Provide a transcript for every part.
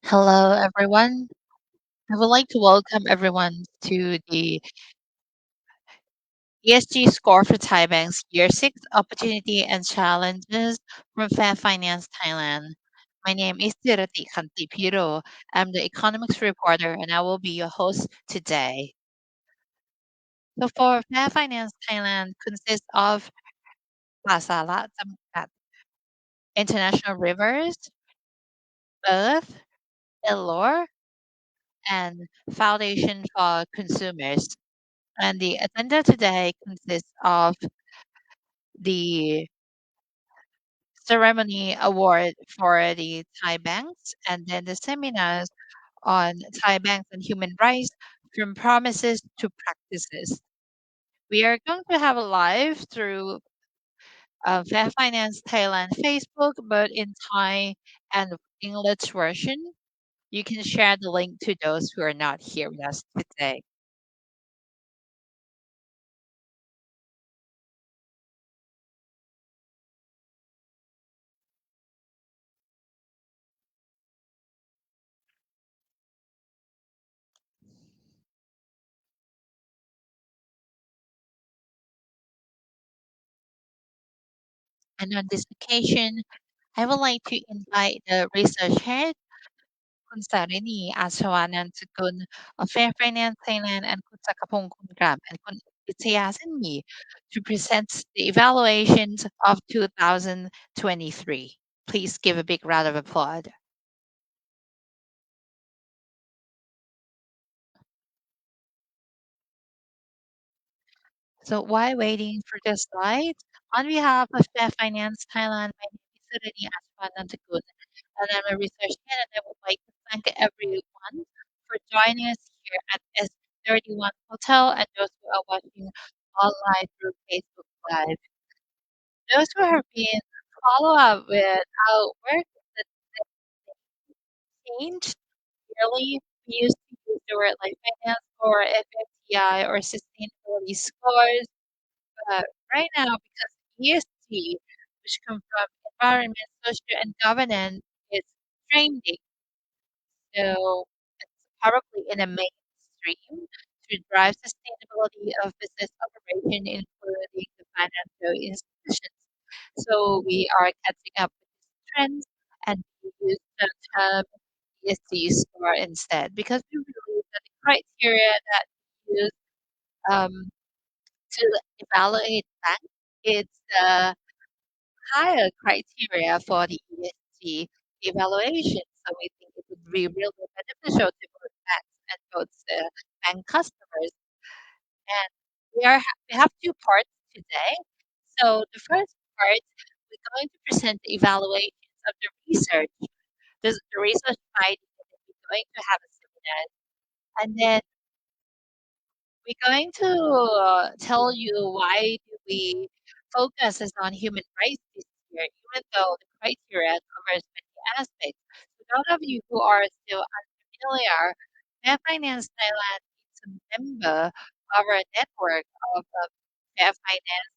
Hello, everyone. I would like to welcome everyone to the ESG Score for Thai Bank's Year 6 Opportunity and Challenges from Fair Finance Thailand. My name is Tirati Kantipiro. I'm the economics reporter and I will be your host today. So for Fair Finance Thailand consists of Pasala Jamkat, International Rivers, Earth, Elor, and Foundation for Consumers. And the agenda today consists of the ceremony award for the Thai banks and then the seminars on Thai banks and human rights from promises to practices. We are going to have a live through Fair Finance Thailand Facebook, but in Thai and English version. You can share the link to those who are not here with us today. And on this occasion, I would like to invite the research head คุณสารินีอาชวานันท์สกุล of Fair Finance Thailand and คุณจักรพงศ์คุณกลาง and คุณวิทยาเส้นหมี่ to present the evaluations of 2023. Please give a big round of applause. So while waiting for the slides, on behalf of Fair Finance Thailand, my name is Surini Ashwanantakun, and I'm a research head, and I would like to thank everyone for joining us here at S31 Hotel and those who are watching online through Facebook Live. Those who have been follow up with our work that changed yearly, we used to use the word like finance or FFTI or sustainability scores. Right now, because ESG, which comes from environment, social, and governance, is trending. So it's probably in a mainstream to drive sustainability of business operation, including the financial institutions. So we are catching up with these trends and we use the term ESG score instead because we believe that the criteria that we use um, to evaluate banks is the higher criteria for the ESG evaluation. So we think it would be really beneficial to both banks and both the bank customers. And we have two parts today. So the first part, we're going to present the evaluations of the research, the research findings, and then we're going to have a seminar. And then we're going to tell you why do we focus is on human rights this year, even though the criteria covers many aspects. So those of you who are still unfamiliar, Fair Finance Thailand is a member of our network of Fair Finance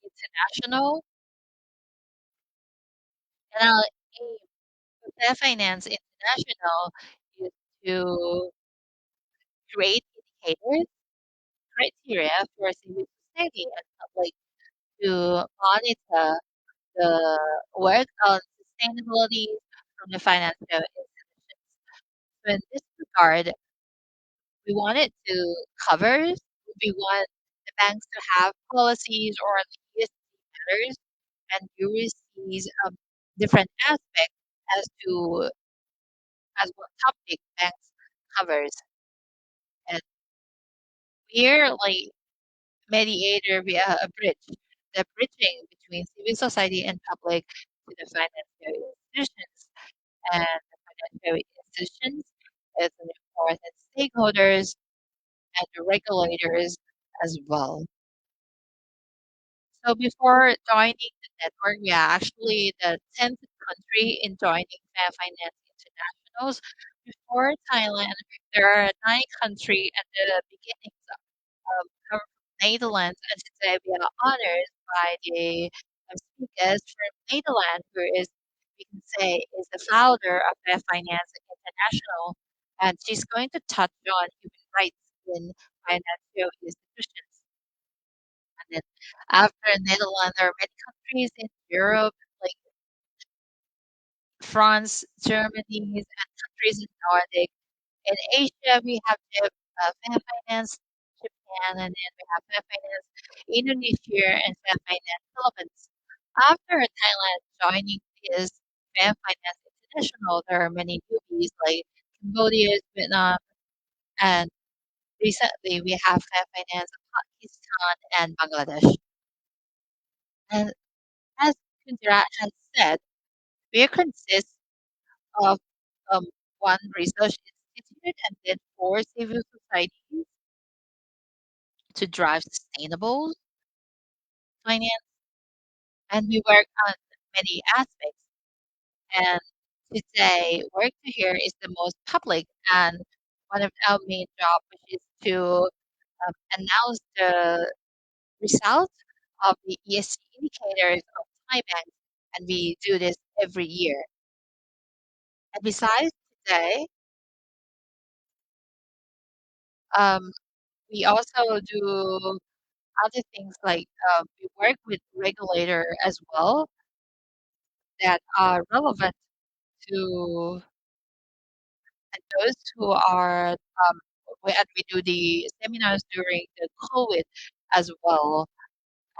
International, and our aim with Fair Finance International is to create indicators, criteria for civil society and public to monitor the work on sustainability from the financial institutions. So in this regard, we wanted to cover, we want the banks to have policies or ESG matters and you receive different aspects as to as what topic banks covers. And we're like mediator via a bridge, the bridging between civil society and public to the financial institutions. And the financial institutions as an important stakeholders and the regulators as well. So before joining the network, we are actually the 10th country in joining Fair Finance Internationals. Before Thailand, there are 9 countries at the beginnings of Netherlands, and today we are honored by the speakers from Netherlands, who is, we can say, is the founder of Fair Finance International, and she's going to touch on human rights in financial institutions. And then after Netherlands, there are many countries in Europe, like France, Germany, and countries in Nordic. In Asia, we have Fair Finance Japan, and then we have Fair Finance Indonesia and Fair Finance Philippines. After Thailand joining this Fair Finance International, there are many newbies like Cambodia, Vietnam, and recently we have Fair Finance Pakistan and Bangladesh. And as Kundra has said, we consist of um, one research institute and then four civil societies to drive sustainable finance, and we work on many aspects. And today, work to here is the most public, and one of our main job, which is to announce the results of the ESG indicators of Thai banks, and we do this every year. And besides today, um, we also do other things like we work with regulator as well that are relevant to and those who are and we do the seminars during the COVID as well,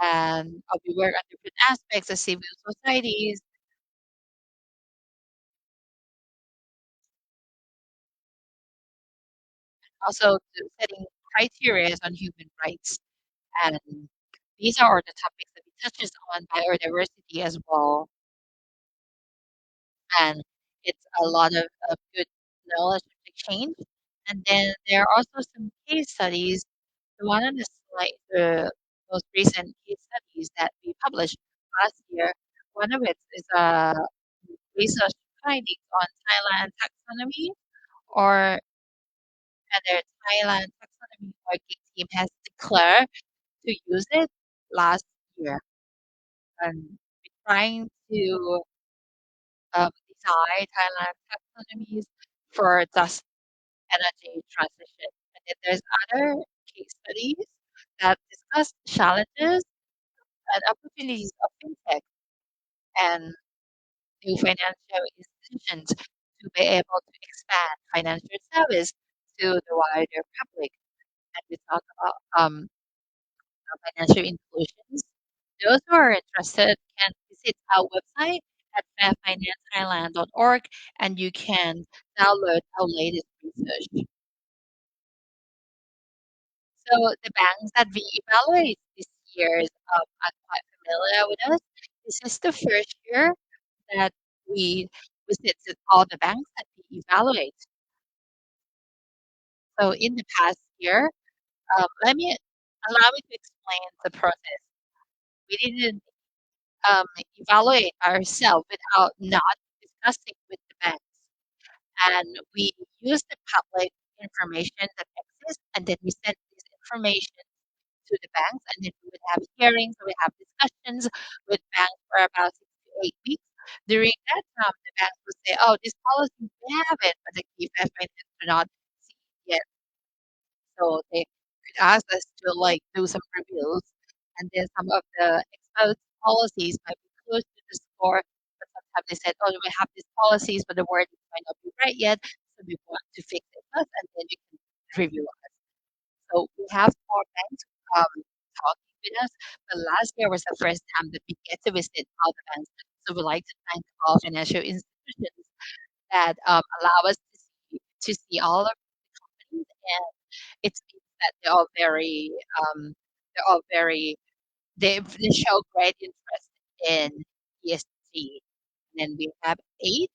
and we work on different aspects of civil societies, also to setting criteria on human rights, and these are the topics that we touches on biodiversity as well, and it's a lot of good knowledge exchange. And then there are also some case studies. The one on the slide, the most recent case studies that we published last year, one of it is a research findings on Thailand taxonomy, or whether Thailand taxonomy working team has declared to use it last year. And we're trying to design Thailand taxonomies for just energy transition. And then there's other case studies that discuss challenges and opportunities of fintech and new financial institutions to be able to expand financial service to the wider public. And we talk about financial inclusions. Those who are interested can visit our website at fairfinancethailand.org, and you can download our latest research. So the banks that we evaluate this year are quite familiar with us. This is the first year that we visited all the banks that we evaluate. So in the past year, let me allow me to explain the process. We didn't evaluate ourselves without not discussing with the banks, and we use the public information that exists, and then we send this information to the banks, and then we would have hearings, we have discussions with banks for about 6 to 8 weeks. During that time, the banks would say, "Oh, this policy we have it, but the key finance do not see it yet." So they could ask us to like do some reviews, and then some of the exposed policies might be close to the score, but sometimes they said, "Oh, we have these policies, but the wording might not be right yet, so we want to fix it first, and then you can review us." So we have more banks talking with us, but last year was the first time that we get to visit all the banks. So we like to thank all financial institutions that allow us to see all of the companies, and it means that they're all very they show great interest in ESG. And then we have 8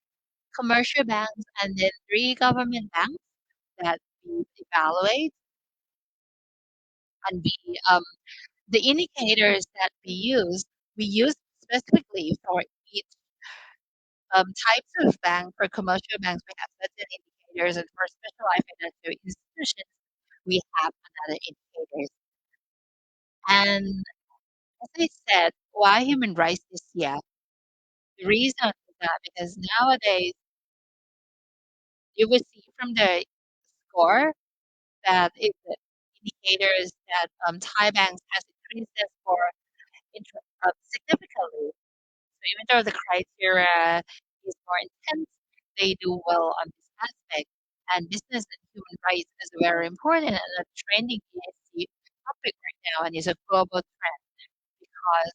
commercial banks and then 3 government banks that we evaluate, and the indicators that we use specifically for each types of bank. For commercial banks, we have certain indicators, and for specialized financial institutions, we have another indicators. And as I said, why human rights this year? The reason is that because nowadays You will see from the score that the indicators that Thai banks has increased their score significantly. So even though the criteria is more intense, they do well on this aspect. And business and human rights is very important and a trending ESG topic right now, and is a global trend because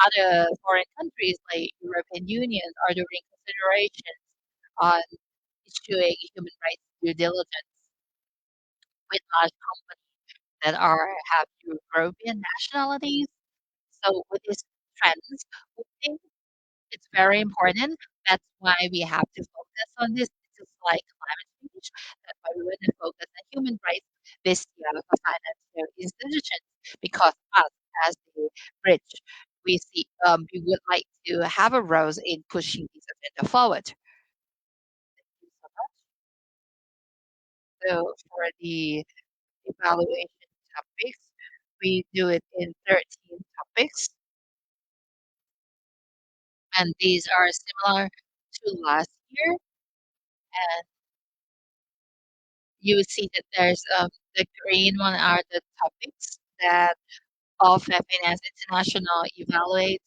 other foreign countries like European Union are doing considerations on issuing human rights due diligence with large companies that have European nationalities. So with these trends, we think it's very important. That's why we have to focus on this. This is like climate change. That's why we want to focus on human rights this year for financial institutions because us as the bridge, we would like to have a role in pushing this agenda forward. So for the evaluation topics, we do it in 13 topics, and these are similar to last year. And you will see that there's the green one are the topics that of Finance International evaluates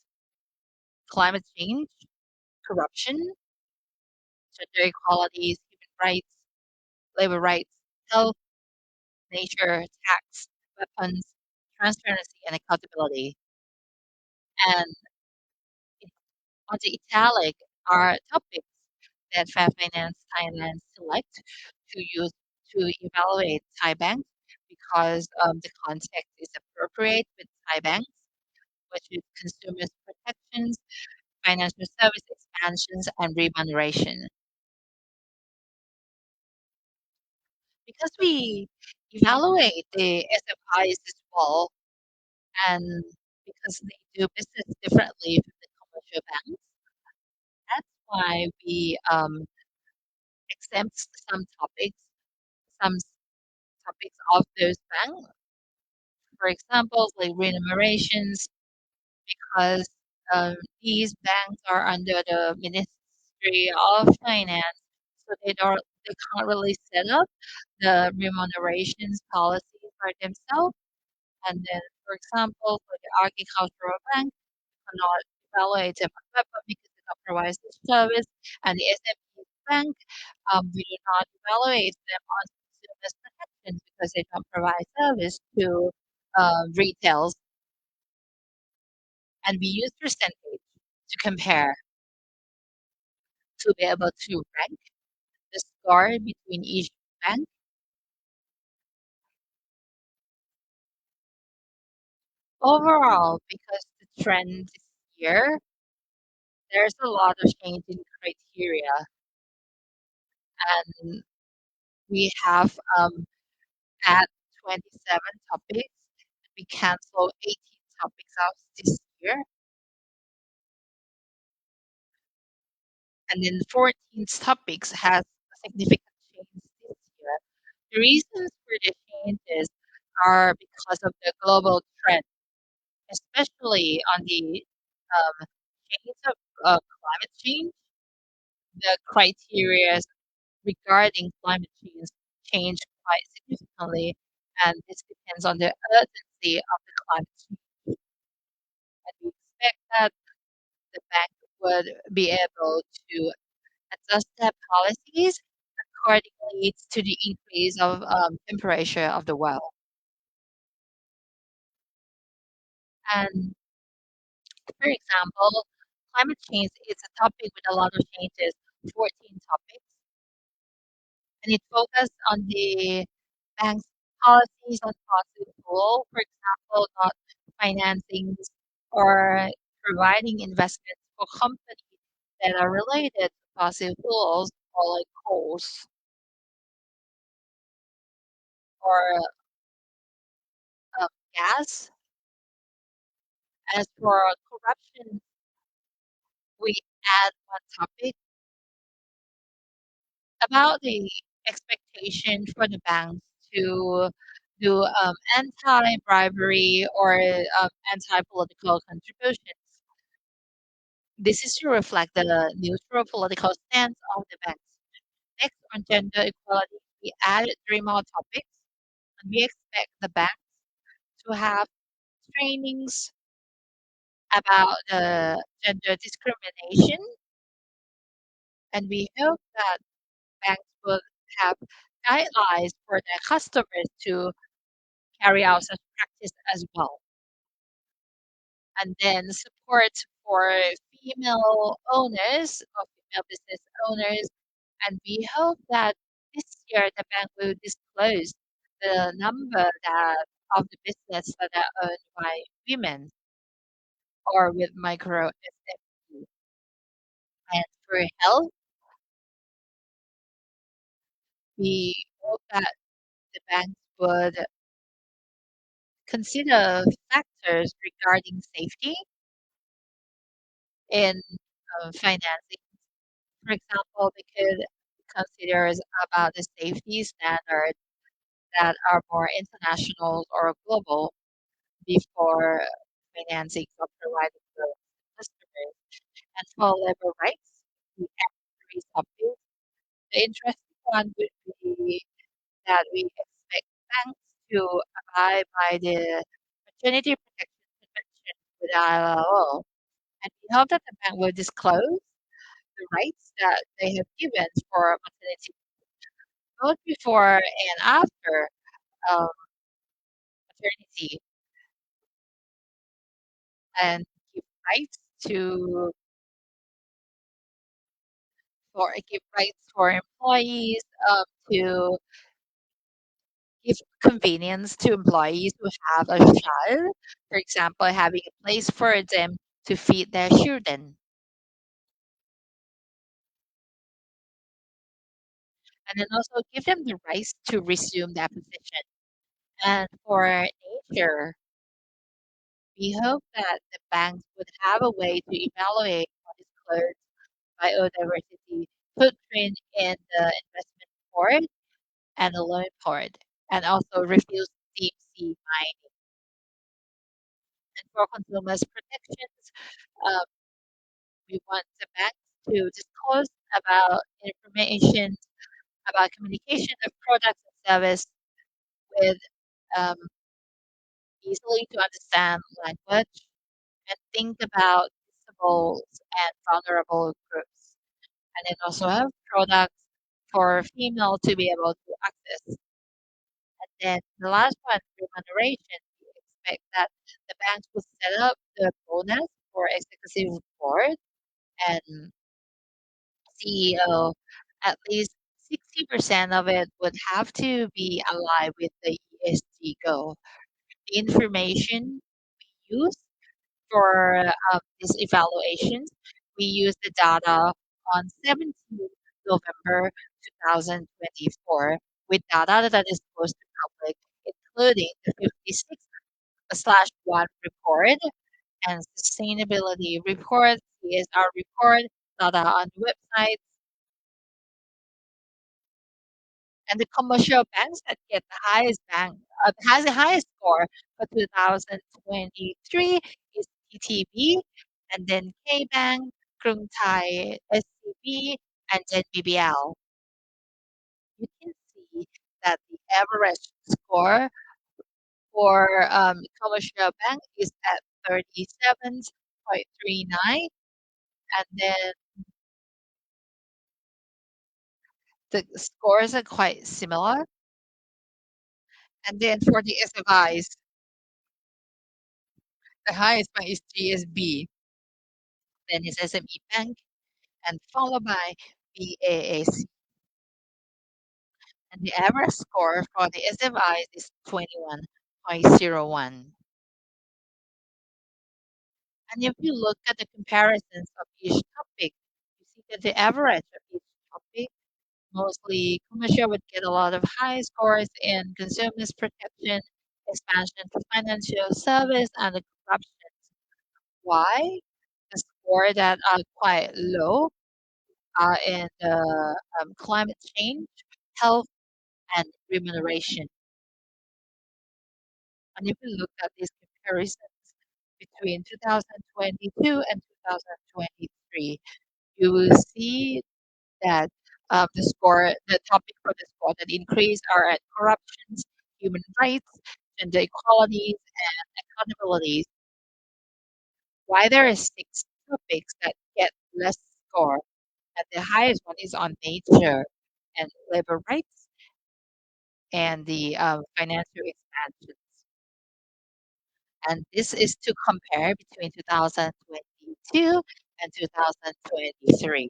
climate change, corruption, gender equalities, human rights, labor rights, health, nature, tax, weapons, transparency, and accountability. And on the italic are topics that Fair Finance Thailand select to use to evaluate Thai banks because the context is appropriate with Thai banks, which is consumers protections, financial service expansions, and remuneration. Because we evaluate the SFIs as well, and because they do business differently from the commercial banks, that's why we exempt some topics of those banks. For example, like remunerations, because these banks are under the Ministry of Finance, so they can't really set up the remunerations policies for themselves. And then, for example, for the agricultural bank, cannot evaluate them on web because they don't provide this service. And the SME bank, we do not evaluate them on consumers protection because they don't provide service to retails. And we use percentage to compare to be able to rank the score between each bank. Overall, because the trend this year, there's a lot of change in criteria, and we have add 27 topics. We cancel 18 topics out this year, and then 14 topics has a significant change this year. The reasons for the changes are because of the global trend, especially on the change of climate change. The criteria regarding climate change quite significantly, and this depends on the urgency of the climate change. And we expect that the bank would be able to adjust their policies accordingly to the increase of temperature of the world. And for example, climate change is a topic with a lot of changes, 14 topics, and it focuses on the bank's policies on fossil fuel, for example, not financing or providing investments for companies that are related to fossil fuels or like coals or gas. As for corruption, we add one topic about the expectation for the banks to do anti-bribery or anti-political contributions. This is to reflect the neutral political stance of the banks. Next, on gender equality, we added three more topics, and we expect the banks to have trainings about gender discrimination, and we hope that banks will have guidelines for their customers to carry out such practice as well. And then support for female owners or female business owners. And we hope that this year the bank will disclose the number that of the business that are owned by women or with micro SME. And for health, we hope that the banks would consider factors regarding safety in financing. For example, they could consider about the safety standards that are more international or global before financing or providing to customers. And for labor rights, we have three topics. The interesting one would be that we expect banks to abide by the Maternity Protection Convention with ILO, and we hope that the bank will disclose the rights that they have given for maternity both before and after um, maternity, and give rights to give rights for employees to give convenience to employees who have a child, for example, having a place for them to feed their children, and then also give them the rights to resume their position. And for nature, we hope that the banks would have a way to evaluate or disclose biodiversity footprint in the investment port and the loan port, and also refuse deep sea mining. And for consumers' protections, uh, we want the banks to disclose about information about communication of products and service with um, easily to understand language and think about disabled and vulnerable groups. And then also have products for female to be able to access. And then the last one, remuneration. We expect that the banks will set up the bonus for executive board and CEO. At least 60% of it would have to be aligned with the ESG goal. The information we use for these evaluations, we use the data on 17th November 2024 with data that is close to public, including the 56/1 report and sustainability report, CSR report, data on websites, and the commercial banks that get the highest has the highest score for 2023 is TTB, and then K Bank, Krung Thai, SCB, and then BBL. You can see that the average score for commercial bank is at 37.39, and then the scores are quite similar. And then for the SFIs, the highest one is GSB, then is SME Bank, and followed by BAAC. And the average score for the SFIs is 21.01. And if you look at the comparisons of each topic, you see that the average of each topic, mostly commercial would get a lot of high scores in consumers protection, expansion to financial service, and the corruption. Why? The score that are quite low are in the climate change, health, and remuneration. And if we look at these comparisons between 2022 and 2023, you will see that The topic for the score that increase are at corruptions, human rights, gender equalities, and accountability. Why there are six topics that get less score, and the highest one is on nature and labor rights and the financial expansions. And this is to compare between 2022 and 2023.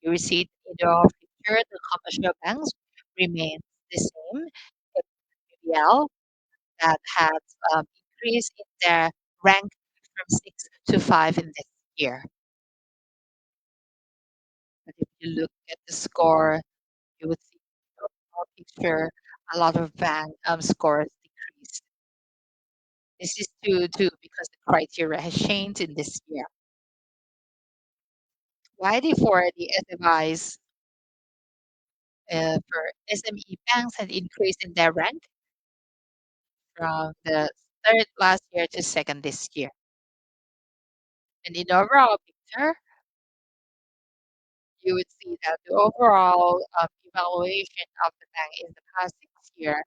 You will see in the picture the commercial banks remains the same. It's BBL that has increased in their rank from 6 to 5 in this year. But if you look at the score, you would see in the overall picture a lot of bank scores decreased. This is due because the criteria has changed in this year. Why therefore the SFIs for SME banks had increased in their rank from the third last year to second this year. And in the overall picture, you would see that the overall evaluation of the bank in the past 6 years,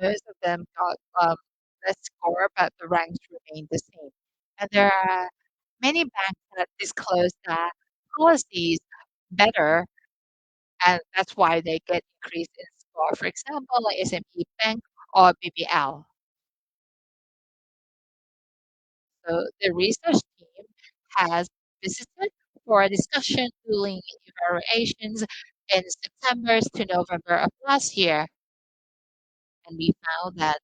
most of them got less score, but the ranks remain the same. And there are many banks that disclose that policies better, and that's why they get increased in score. For example, like SME Bank or BBL. So the research team has visited for a discussion during evaluations in September to November of last year, and we found that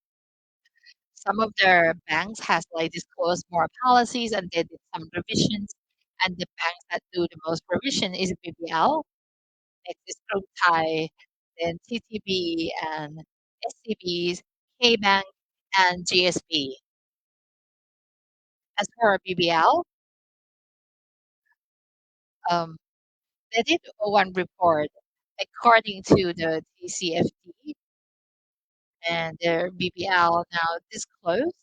some of their banks has like disclosed more policies and they did some revisions. And the banks that do the most revision is BBL, next is Krung Thai, then TTB and SCBs, K Bank, and GSB. As for BBL, um, they did one report according to the TCFD, and their BBL now disclosed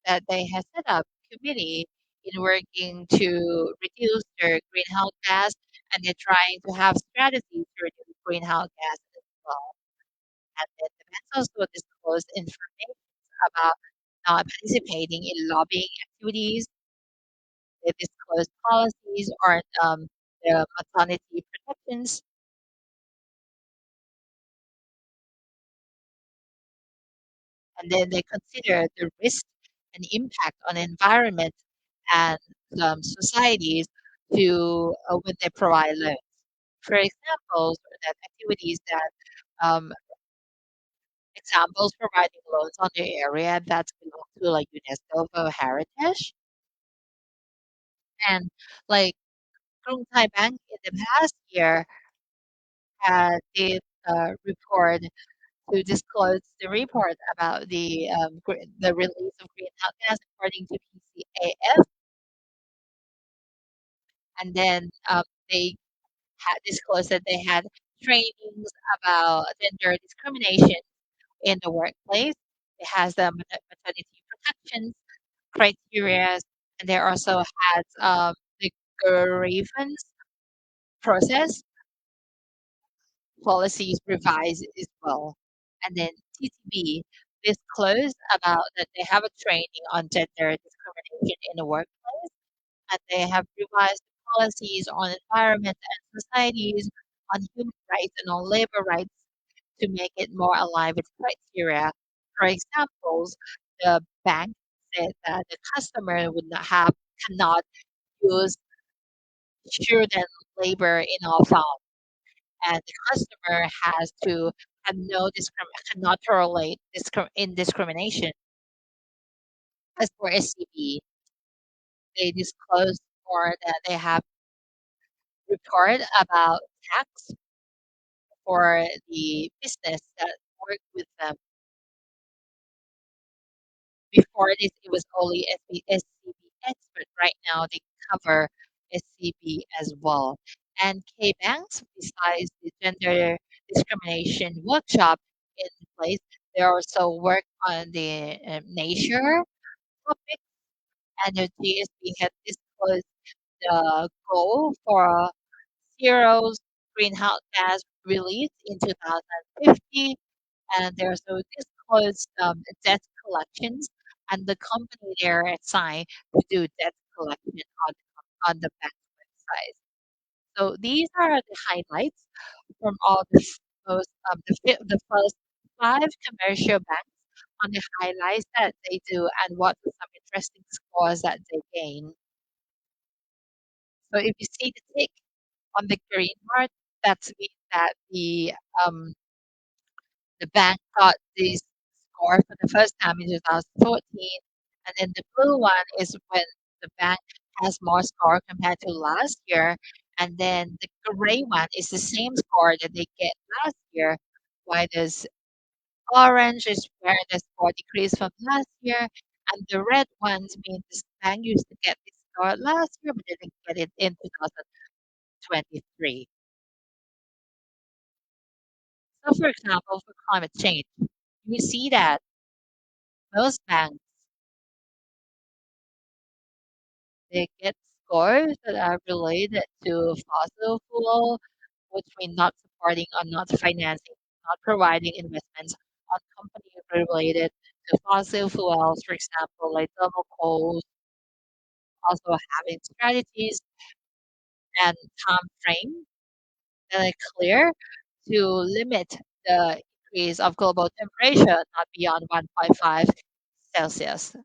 that they have set up committee in working to reduce their greenhouse gas, and they're trying to have strategies to reduce greenhouse gas as well. And then the banks also disclosed information about not participating in lobbying activities. They disclosed policies on the maternity protections, and then they consider the risk and impact on environment and societies to when they provide loans. For examples, that activities that examples providing loans on the area that belong to like UNESCO for heritage, and like Krung Thai Bank in the past year did report to disclose the report about the release of greenhouse gas according to PCAF, and then they had disclosed that they had trainings about gender discrimination in the workplace. It has the maternity protections criteria, and they also had the grievance process policies revised as well. And then TTB disclosed about that they have a training on gender discrimination in the workplace, and they have revised policies on environment and societies, on human rights and on labor rights to make it more aligned with criteria. For example, the bank said that the customer would not have cannot use student labor in our farm, and the customer has to have no cannot tolerate indiscrimination. As for SCB, they disclosed more that they have report about tax for the business that work with them. Before this, it was only SCBX, but right now they cover SCB as well. And K banks, besides the gender discrimination workshop in place, they also work on the nature topic. And the GSB had disclosed the goal for zero greenhouse gas release in 2050, and they also disclose debt collections, and the company they're assigned to do debt collection on the bank's website. So these are the highlights from all the first five commercial banks on the highlights that they do and what are some interesting scores that they gain. So if you see the tick on the green part, that means that the bank got this score for the first time in 2014, and then the blue one is when the bank has more score compared to last year, and then the gray one is the same score that they get last year, while this orange is where the score decreased from last year, and the red ones mean this bank used to get this score last year, but they didn't get it in 2023. So, for example, for climate change, we see that most banks they get scores that are related to fossil fuel, which means not supporting or not financing, not providing investments on companies related to fossil fuels, for example, like thermal coal, also having strategies and time frame that are clear to limit the increase of global temperature not beyond 1.5 Celsius.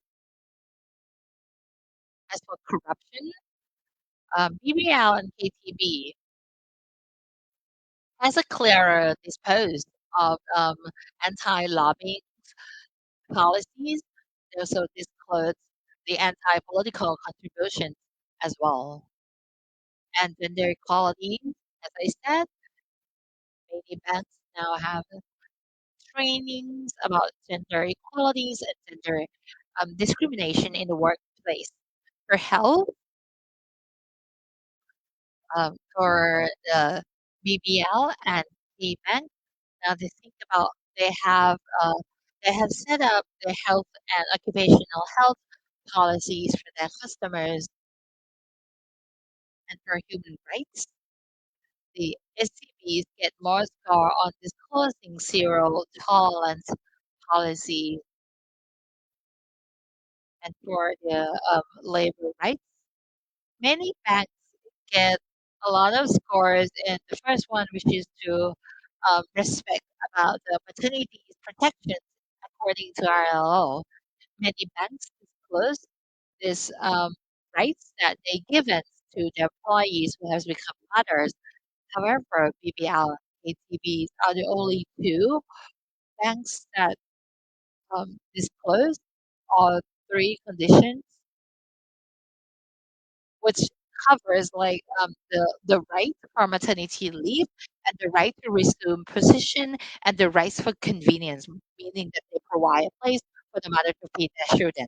As for corruption, BBL and KTB has a clearer dispose of anti-lobbying policies. They also disclose the anti-political contributions as well. And gender equality, as I said, many banks now have trainings about gender equalities and gender discrimination in the workplace. For health, for the BBL and the bank, now they think about they have uh, they have set up their health and occupational health policies for their customers and for human rights. The SCBs get more score on disclosing zero tolerance policy and for the labor rights. Many banks get a lot of scores in the first one, which is to respect about the maternity protections according to RLO. Many banks disclose this rights that they given to their employees who has become mothers. However, BBL and ATBs are the only two banks that disclose all three conditions, which covers like the right for maternity leave and the right to resume position and the rights for convenience, meaning that they provide a place for the mother to feed their children.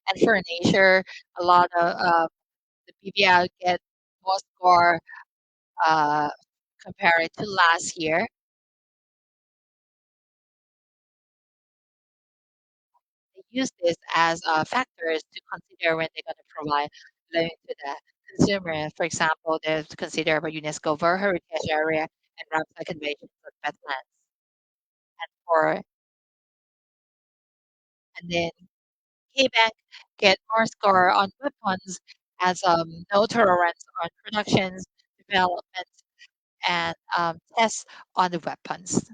And for nature, a lot of the PBL get more score uh, compared to last year. They use this as factors to consider when they're going to provide loan to the consumer. For example, they have to consider about UNESCO World Heritage Area and Ramsar Convention on wetlands. For and then K-Bank get more score on weapons as no tolerance on productions, development, and tests on the weapons.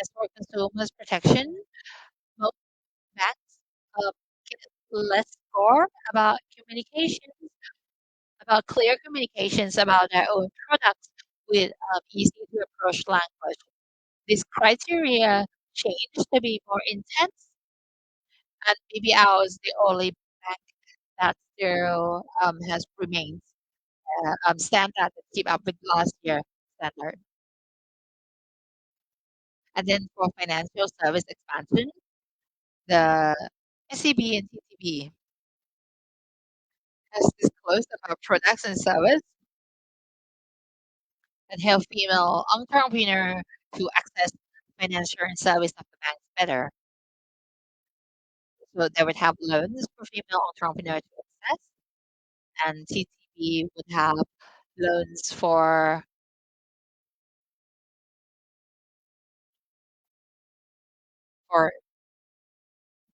As for consumers protection, most banks uh, get less score about communications, about clear communications about their own products with easy to approach language. This criteria changed to be more intense, and BBL is the only bank that still has remained standard to keep up with last year standard. And then for financial service expansion, the SCB and TTB has disclosed about products and service that help female entrepreneurs to access financial and service of the banks better. So they would have loans for female entrepreneurs to access, and TTB we would have loans for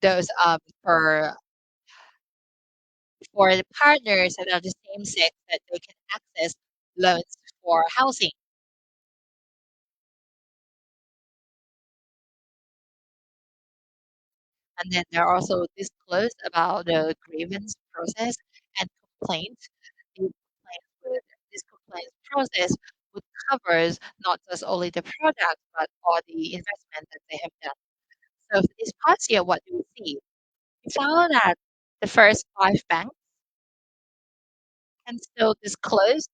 those for the partners that are the same sex that they can access loans for housing. And then they're also disclosed about the grievance process and complaints. This complaints process would covers not just only the product but all the investment that they have done. So for this past year, what do we see? We found that the first five banks can still disclose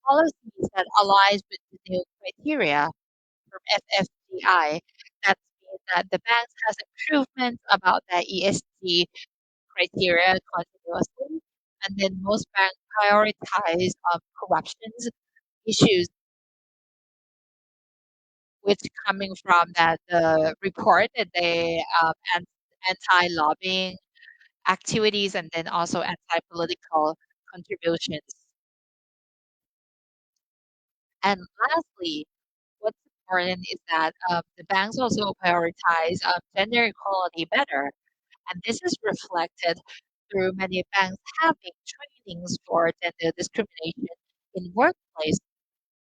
policies that aligns with the new criteria from FFDI. That means that the banks has improvements about their ESG criteria continuously, and then most banks prioritize corruptions issues, which coming from that the report that they anti-lobbying activities and then also anti-political contributions. And lastly, what's important is that the banks also prioritize gender equality better, and this is reflected through many banks having trainings for gender discrimination in workplace,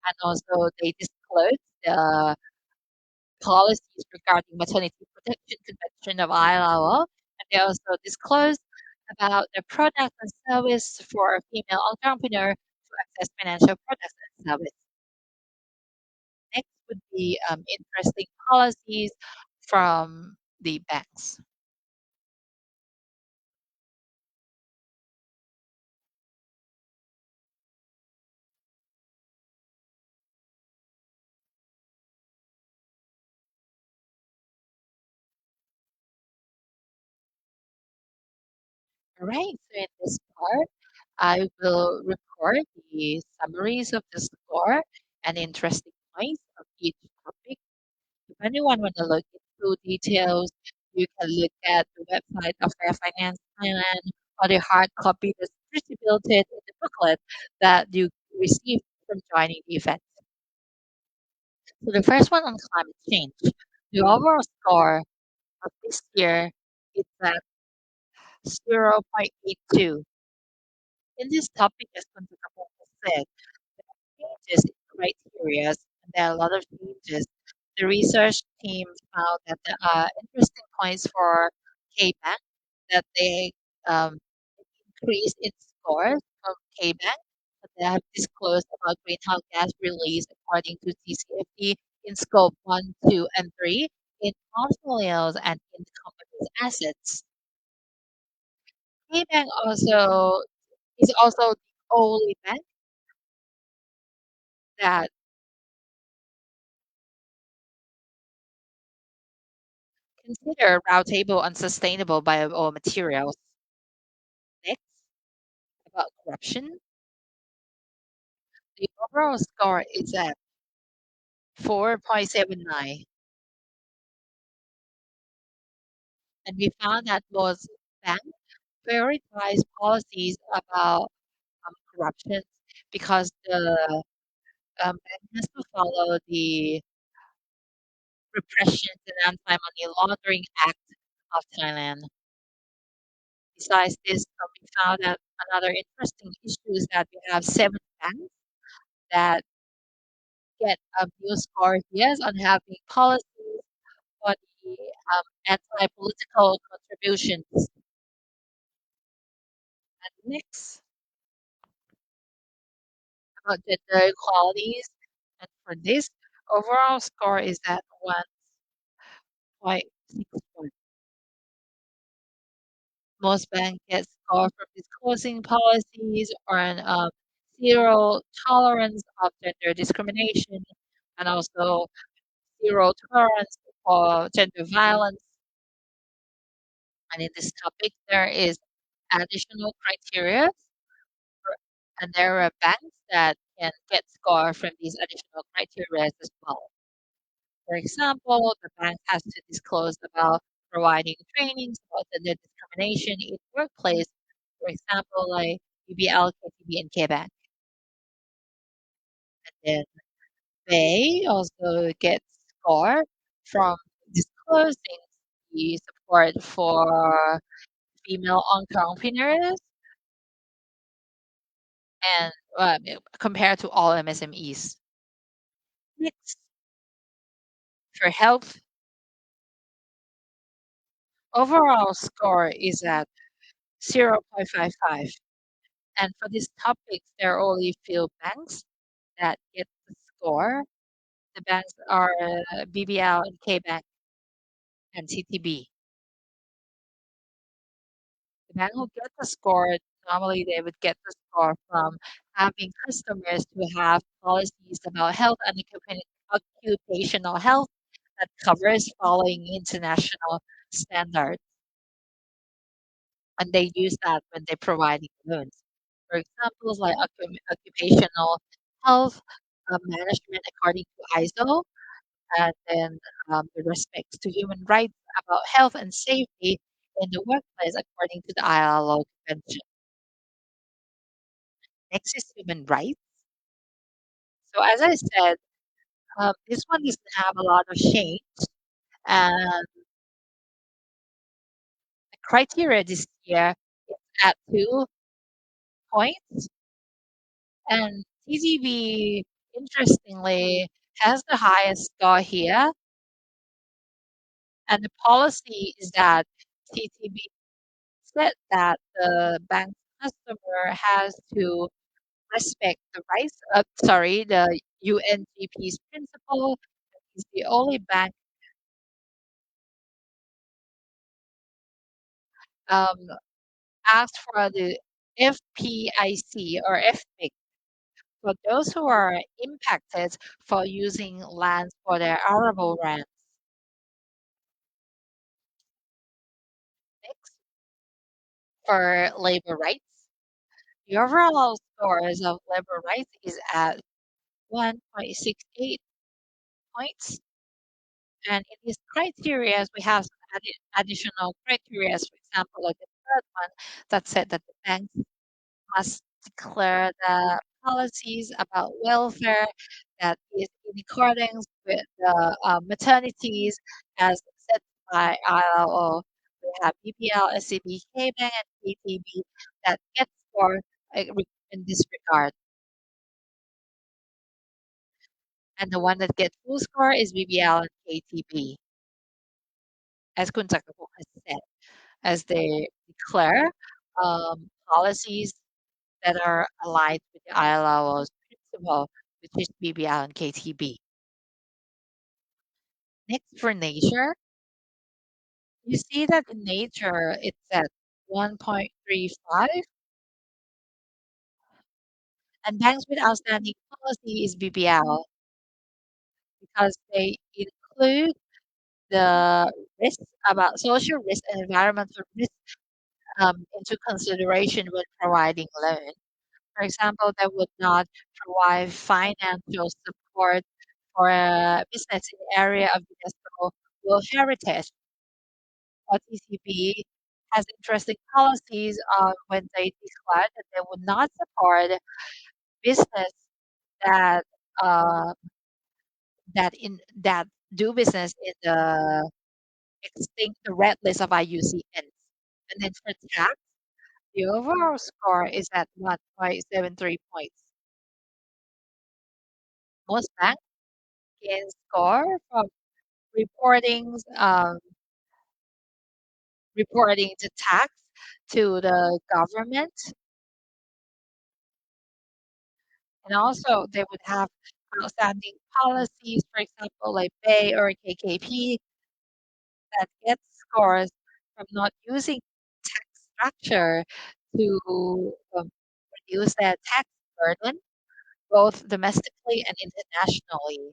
and also they disclose the policies regarding maternity protection convention of ILO, and they also disclose about the product and service for a female entrepreneur to access financial products and service. Next would be interesting policies from the banks. All right, so in this part, I will record the summaries of the score and interesting points of each topic. If anyone want to look into details, you can look at the website of Fair Finance Thailand or the hard copy that's distributed in the booklet that you receive from joining the event. So the first one on climate change. The overall score of this year is at 0.82. In this topic, as Kuntakapon has said, changes in criteria, and there are a lot of changes. The research team found that there are interesting points for K-Bank, that they um, increased its scores from K-Bank, but they have disclosed about greenhouse gas release according to TCFD in scope 1, 2, and 3 in portfolios and in the company's assets. K-Bank also is also the only bank that consider roundtable on sustainable biomaterials. Next, about corruption. The overall score is at 4.79, and we found that most banks prioritize policies about corruption because the bank has to follow the Repression and Anti-Money Laundering Act of Thailand. Besides this, we found that another interesting issue is that we have seven banks that get a new score here on having policies for the anti-political contributions. And next, about gender equalities. And for this, overall score is at 1.61. Most banks get score from disclosing policies or an zero tolerance of gender discrimination and also zero tolerance for gender violence. And in this topic, there is additional criteria, and there are banks that can get score from these additional criteria as well. For example, the bank has to disclose about providing trainings about gender discrimination in workplace. For example, like BBL, KTB, and KBank. And then they also get score from disclosing the support for female entrepreneurs and compared to all MSMEs. Next, for health, overall score is at 0.55. And for these topics, there are only few banks that get the score. The banks are BBL and KBank and CTB. The bank who get the score, normally they would get the score from having customers who have policies about health and occupational health that covers following international standards. And they use that when they're providing loans. For examples like occupational health management according to ISO, and then the respects to human rights about health and safety in the workplace according to the ILO Convention. Next is human rights. So as I said, this one doesn't have a lot of change, and the criteria this year is at 2 points, and TGB interestingly has the highest score here, and the policy is that TTB said that the bank customer has to respect the rights of, sorry, the UNGP's principle. Is the only bank um, asked for the FPIC or FPIC for those who are impacted for using lands for their arable rents. Next, for labor rights, the overall scores of labor rights is at 1.68 points. And in these criteria, we have some additional criteria, for example, like the third one that said that the banks must declare the policies about welfare that is in accordance with the maternities as set by ILO. We have BPL, SCB, KBank, and KTB that get score in this regard. And the one that gets full score is BBL and KTB, as Kun Takapuk has said, as they declare policies that are aligned with the ILO's principle, which is BBL and KTB. Next, for nature, you see that in nature it's at 1.35, and banks with outstanding policy is BBL because they include the risks about social risk and environmental risk into consideration when providing loan. For example, they would not provide financial support for a business in the area of UNESCO World Heritage. Or TCB has interesting policies when they declare that they would not support business that uh, that do business in the extinct the red list of IUCNs. And then for tax, the overall score is at 1.73 points. Most banks can score from reporting reporting the tax to the government, and also they would have outstanding policies, for example, like Bay or KKP, that get scores from not using tax structure to reduce their tax burden, both domestically and internationally.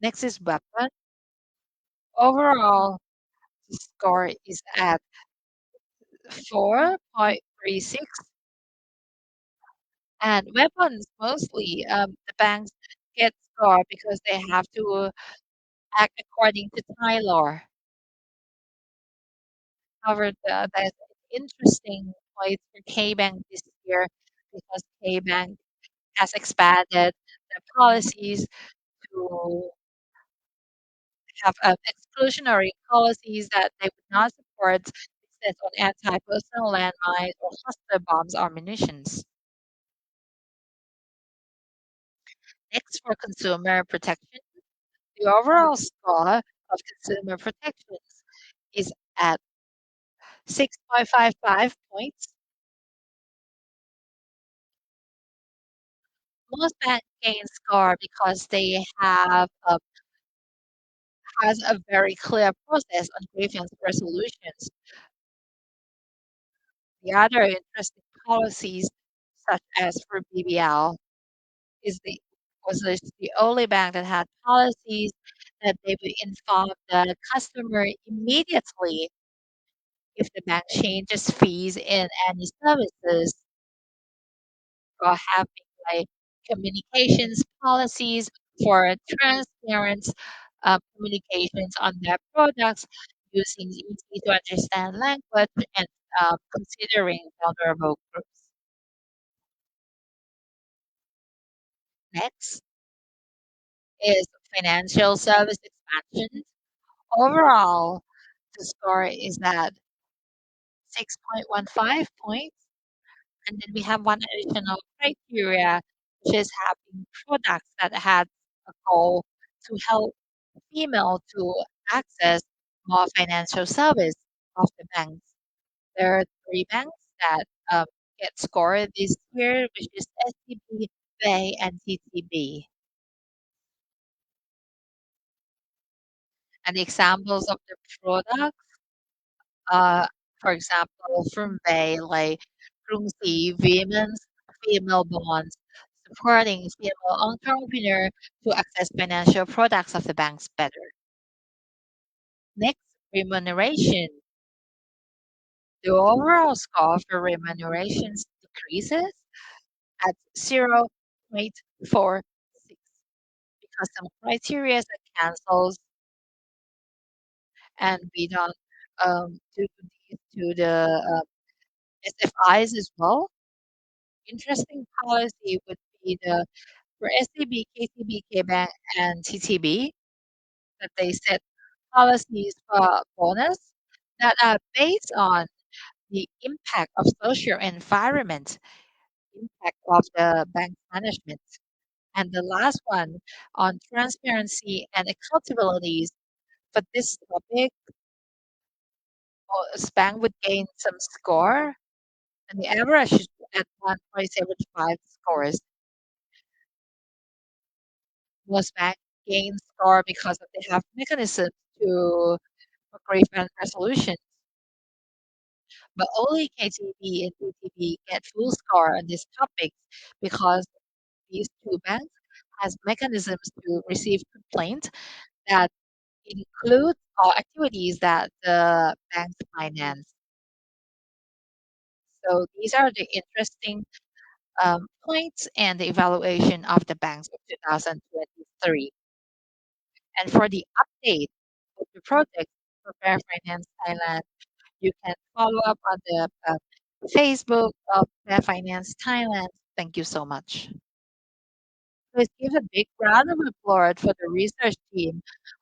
Next is weapon. Overall, the score is at 4.36. And weapons, mostly, the banks get score because they have to act according to Thai law. However, there's an interesting points for K-Bank this year because K-Bank has expanded their policies to have exclusionary policies that they would not support business on anti-personnel landmines or cluster bombs or munitions. Next, for consumer protection, the overall score of consumer protections is at 6.55 points. Most banks gain score because they have has a very clear process on grievance resolutions. The other interesting policies, such as for BBL, is the only bank that had policies that they would inform the customer immediately if the bank changes fees in any services, or having like communications policies for transparent communications on their products using easy to understand language and considering vulnerable groups. Next is financial service expansion. Overall, the score is at 6.15 points. And then we have one additional criteria, which is having products that had a goal to help female to access more financial service of the banks. There are three banks that get scored this year, which is SCB, Bay, and TTB. And the examples of the products, uh, for example, from Bay, like Krungsi Women's Female Bonds, supporting female entrepreneur to access financial products of the banks better. Next, remuneration. The overall score for remunerations decreases at 0.46 because some criteria are cancelled and we don't do these to the SFIs as well. Interesting policy would be the for SCB, KCB, KBank, and TTB that they set policies for bonus that are based on the impact of social environment, impact of the bank management. And the last one on transparency and accountabilities. For this topic, bank would gain some score, and the average is at 1.75 scores. Most banks gain score because of they have mechanisms to for grievance resolution, but only KTB and TTB get full score on this topic because these two banks has mechanisms to receive complaints that include all activities that the banks finance. So these are the interesting points and the evaluation of the banks of 2023. And for the update of the project for Fair Finance Thailand, you can follow up on the Facebook of Fair Finance Thailand. Thank you so much. Please give a big round of applause for the research team,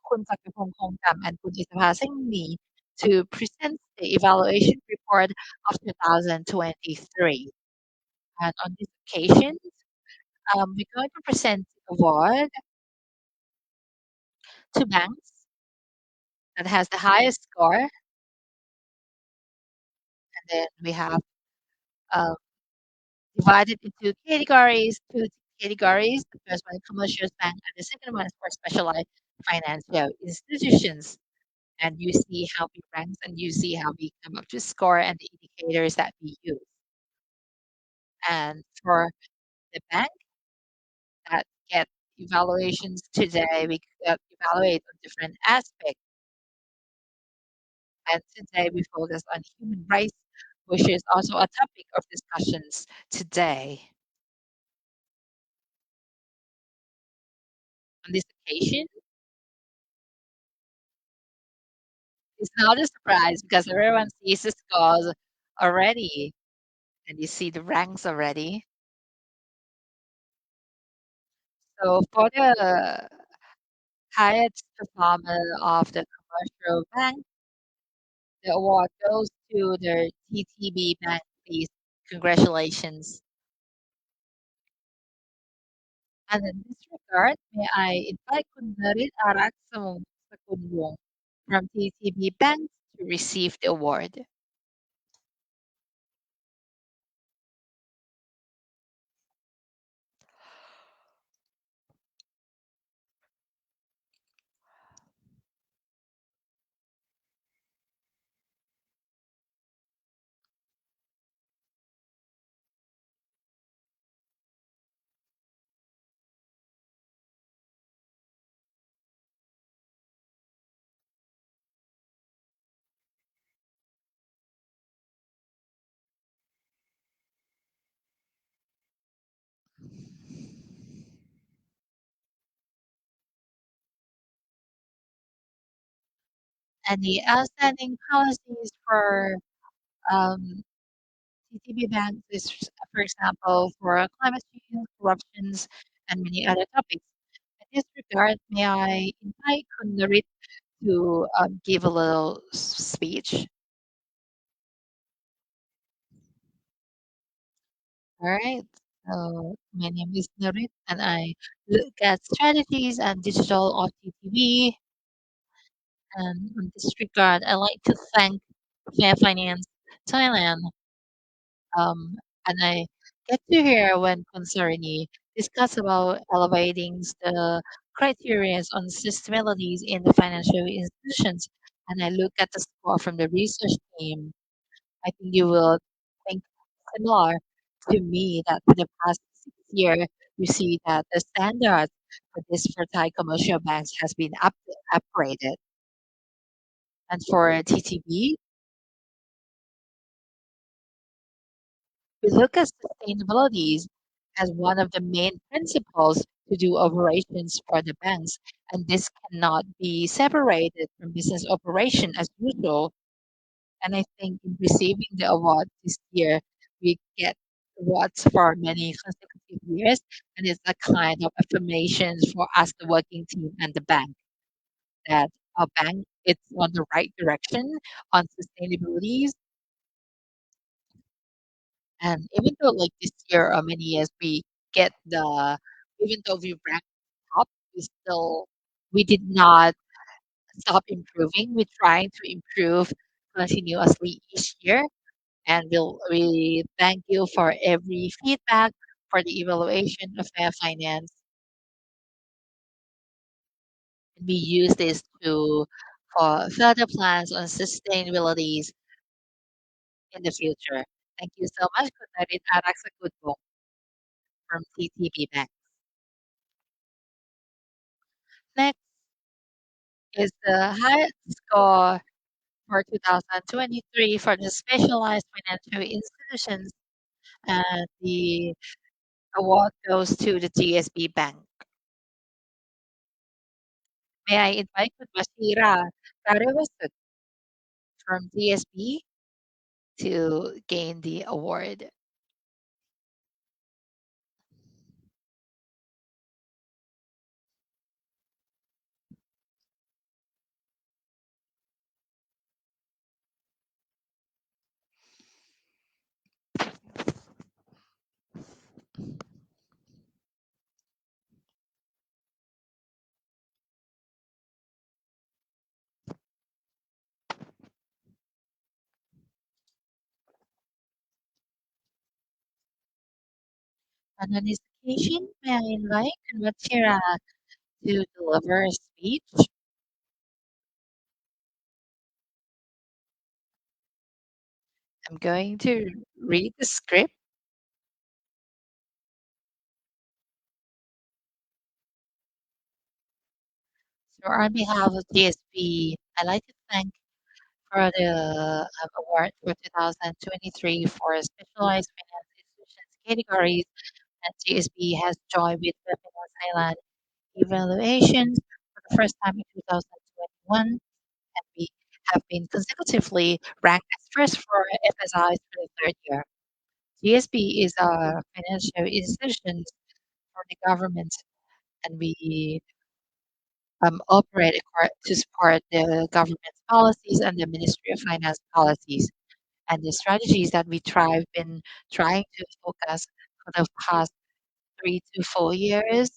Khun Sakapong Kongkam and Khun Isapha Singni, to present the evaluation report of 2023. And on this occasion, we're going to present the award to banks that has the highest score. And then we have um, divided into categories, two categories. The first one, commercial bank, and the second one is for specialized financial institutions. And you see how we rank and you see how we come up to score and the indicators that we use. And for the bank that get evaluations today, we evaluate on different aspects. And today we focus on human rights, which is also a topic of discussions today. On this occasion, it's not a surprise because everyone sees the scores already. And you see the ranks already. So for the highest performer of the commercial bank, the award goes to the TTB Bank, please. Congratulations. And in this regard, may I invite Kundarit Arak Sakunwong from TTB Bank to receive the award. And the outstanding policies for um, TTB Bank is, for example, for climate change, corruptions, and many other topics. In this regard, may I invite Kundarit to give a little speech? All right. So my name is Narit, and I look at strategies and digital of TTV. And in this regard, I like to thank Fair Finance Thailand. And I get to hear when Concernee discuss about elevating the criteria on sustainability in the financial institutions. And I look at the score from the research team. I think you will think similar to me that for the past 6 years, you see that the standard for this for Thai commercial banks has been upgraded. And for TTB, we look at sustainability as one of the main principles to do operations for the banks, and this cannot be separated from business operation as usual. And I think in receiving the award this year, we get awards for many consecutive years, and it's a kind of affirmation for us, the working team and the bank, that our bank is on the right direction on sustainability. And even though like this year or many years we get the, even though we ranked top, we did not stop improving. We're trying to improve continuously each year. And we thank you for every feedback for the evaluation of Fair Finance. And we use this to for further plans on sustainability in the future. Thank you so much, Kunarit Araksakutbong from TTB Bank. Next is the highest score for 2023 for the specialized financial institutions, and the award goes to the GSB Bank. May I invite Basira Karewasut from GSB to gain the award. And on this occasion, may I invite Basira to deliver a speech? I'm going to read the script. So on behalf of GSB, I'd like to thank for the award for 2023 for specialized finance institutions categories, and GSB has joined with the Finance Thailand evaluations for the first time in 2021, and we have been consecutively ranked as first for FSIs for the third year. GSB is a financial institution for the government, and we operate to support the government's policies and the Ministry of Finance policies. And the strategies that we try been trying to focus for the past 3 to 4 years.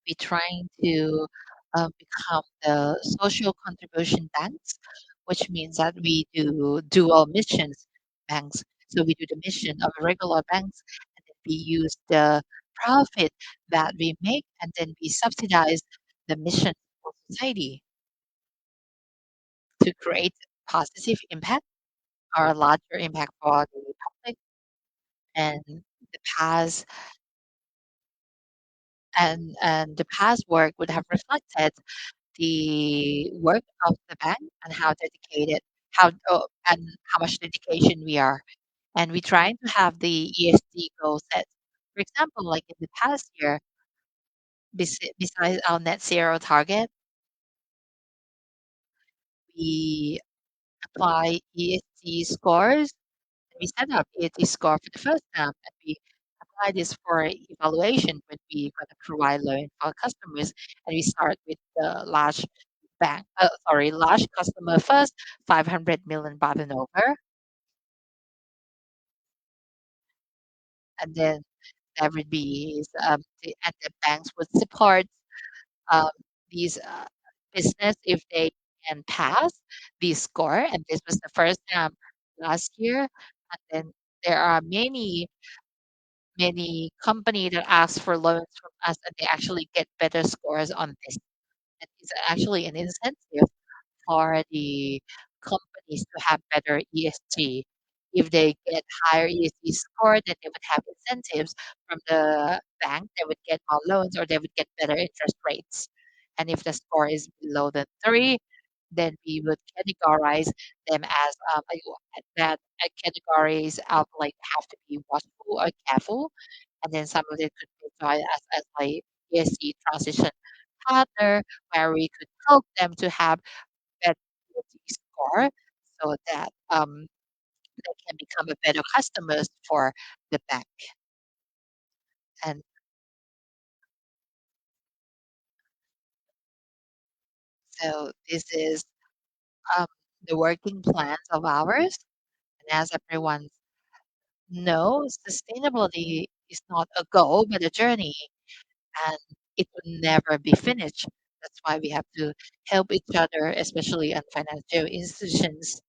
We're trying to become the social contribution banks, which means that we do dual missions banks. So we do the mission of regular banks, and then we use the profit that we make, and then we subsidize the mission for society to create positive impact or larger impact for the public. And the past and the past work would have reflected the work of the bank and how dedicated and how much dedication we are. And we try to have the ESG goal set. For example, like in the past year, besides our net zero target, we apply ESG scores. We set up ESG score for the first time, and we apply this for evaluation when we going to provide loan for customers. And we start with the large customer first, 500 million baht and over, and then there would be and the banks would support um, these business if they can pass the score. And this was the first time last year. And then there are many company that ask for loans from us, and they actually get better scores on this. And it's actually an incentive for the companies to have better ESG. If they get higher ESG score, then they would have incentives from the bank. They would get more loans, or they would get better interest rates. And if the score is below the 3, then we would categorize them as that categories of like have to be watchful or careful. And then some of it could be joined as like ESG transition partner, where we could help them to have better score so that they can become a better customers for the bank. And so this is um, the working plans of ours. And as everyone knows, sustainability is not a goal but a journey, and it will never be finished. That's why we have to help each other, especially on financial institutions,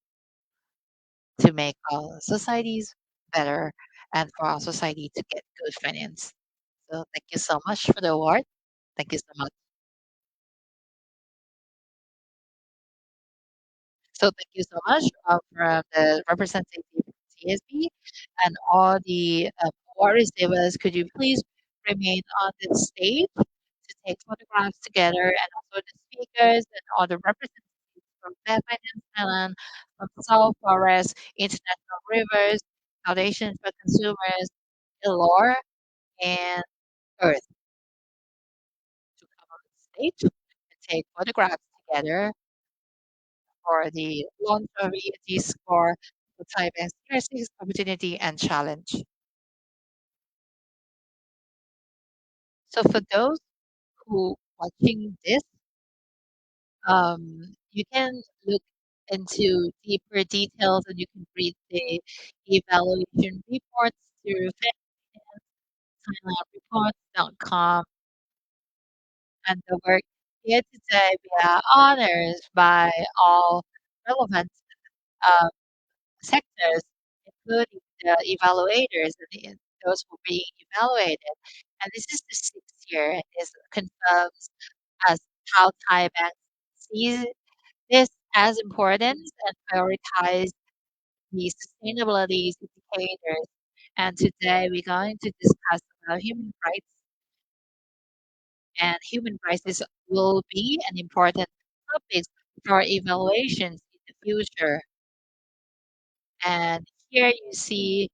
to make our societies better and for our society to get good finance. So thank you so much for the award. Thank you so much. So thank you so much from the representative of TSB and all the award receivers. Could you please remain on the stage to take photographs together, and also the speakers and all the representatives from Fair Finance Thailand, from South Forest, International Rivers, Foundation for Consumers, Elor, and Earth to come on the stage and take photographs together for the launch of ESG score to Thai Bank's Leadership Opportunity and Challenge. So for those who watching this, you can look into deeper details, and you can read the evaluation reports through FinanceThailandReports.com. And the work here today, we are honored by all relevant um, sectors, including the evaluators and those who are being evaluated. And this is the sixth year, and this confirms as how Thai Bank sees this as important and prioritize the sustainability indicators. And today we're going to discuss about human rights, and human rights will be an important topic for evaluations in the future. And here you see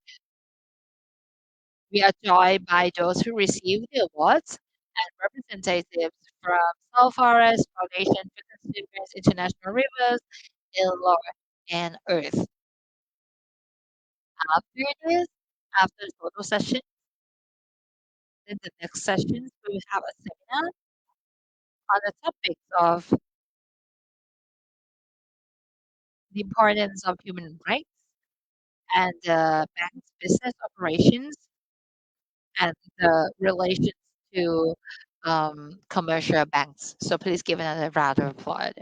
we are joined by those who received the awards and representatives from South Forest, Foundation for Consumers, International Rivers, Illinois, and Earth. After this, after the photo session, then the next sessions we will have a seminar on the topics of the importance of human rights and the bank's business operations and the relations to commercial banks. So please give another round of applause.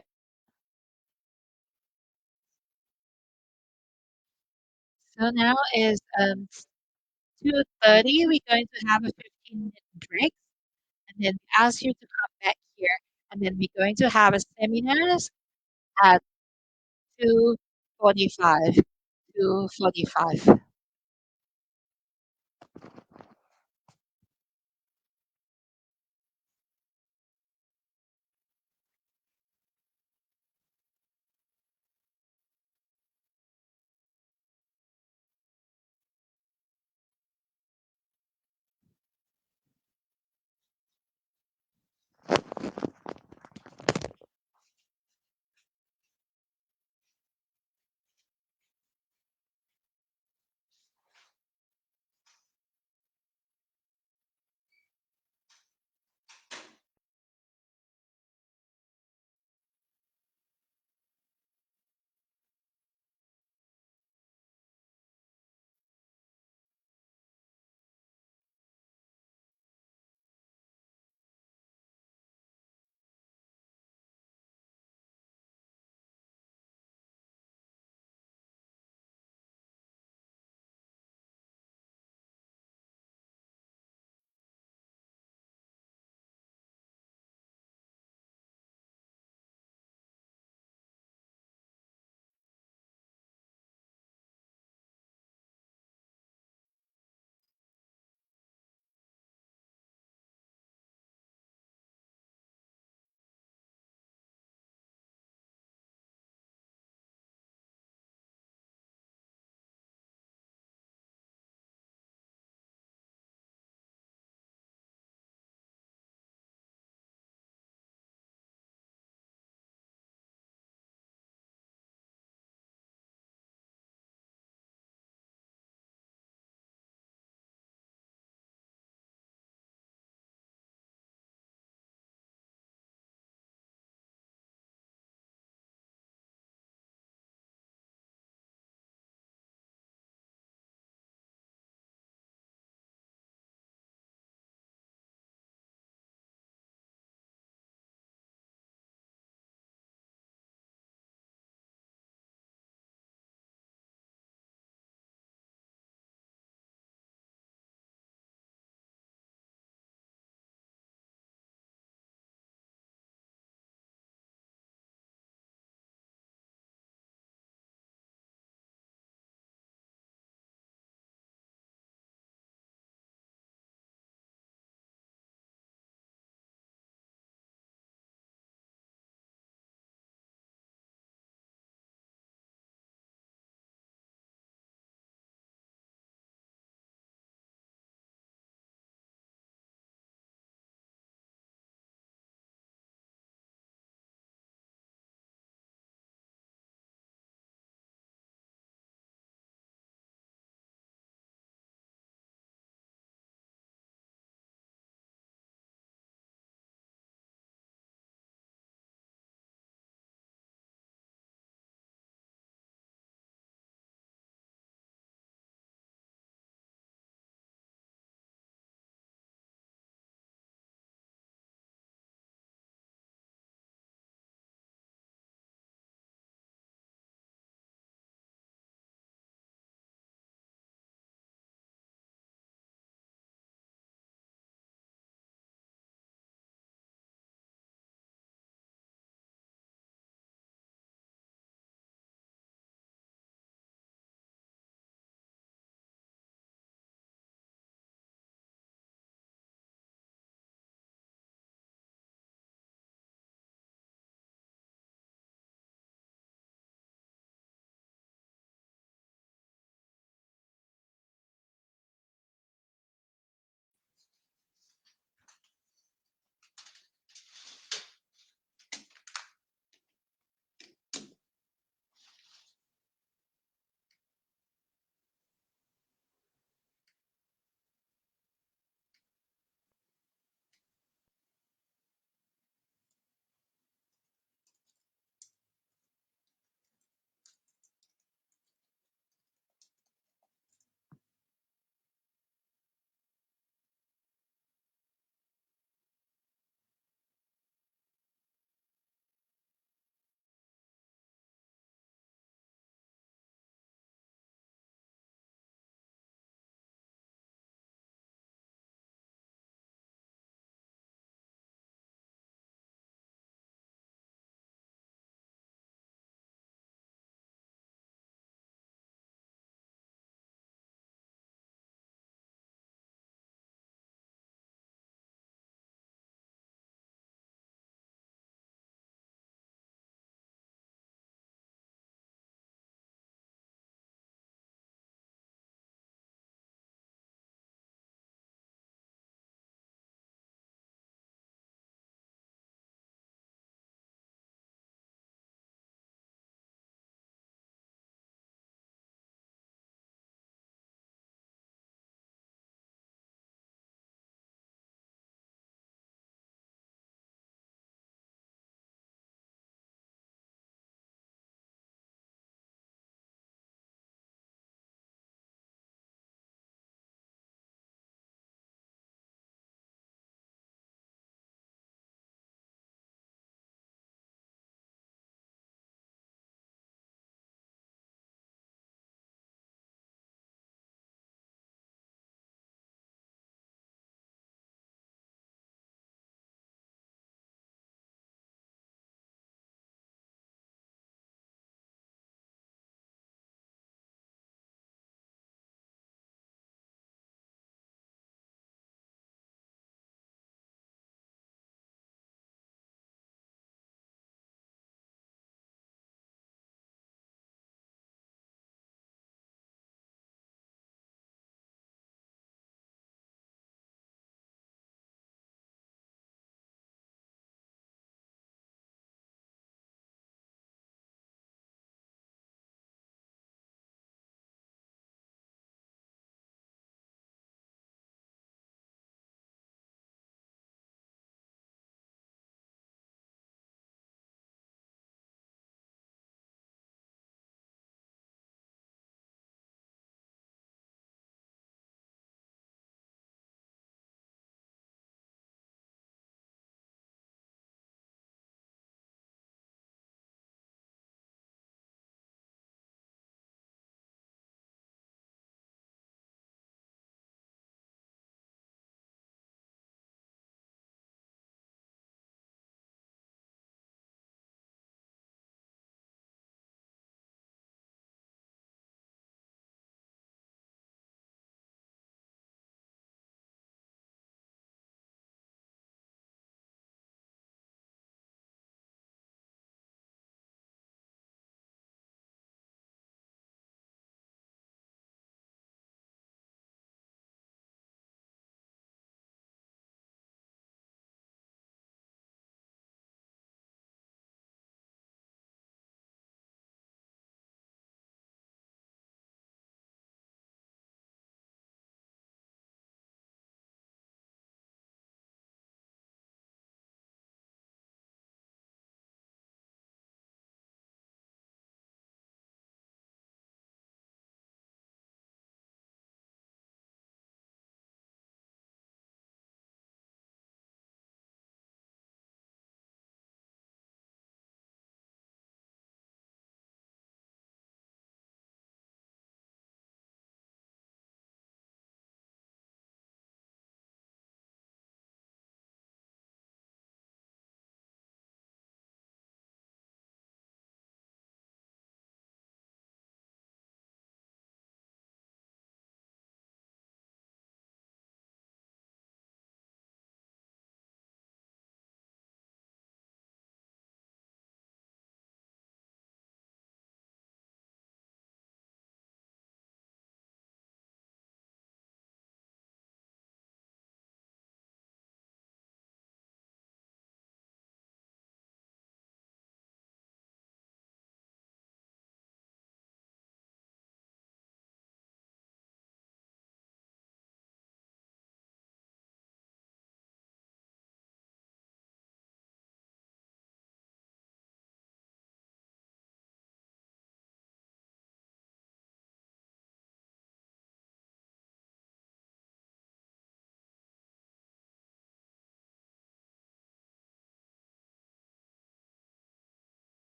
So now is 2:30. We're going to have a 15-minute break, and then we ask you to come back here, and then we're going to have a seminars at 2:45. 2:45.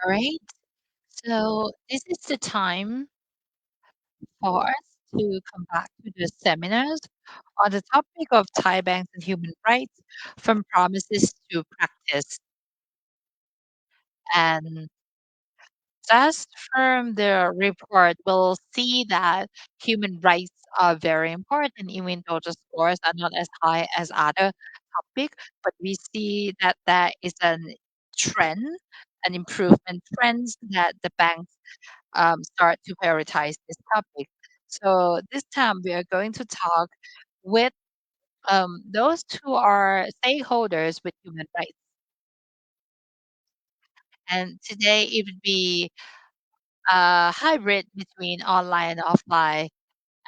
All right. So this is the time for us to come back to the seminars on the topic of Thai banks and human rights from promises to practice. And just from the report, we'll see that human rights are very important, even though the scores are not as high as other topic. But we see that there is an trend, an improvement trends that the banks start to prioritize this topic. So this time we are going to talk with those who are stakeholders with human rights. And today it would be a hybrid between online and offline,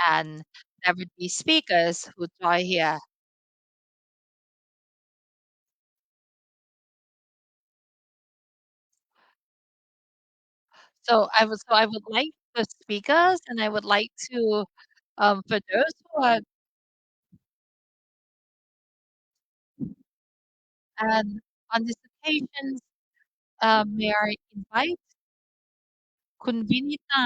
and there would be speakers who join here. So I would like the speakers, and I would like to for those who are and on this occasion, may I invite Kun Vinita,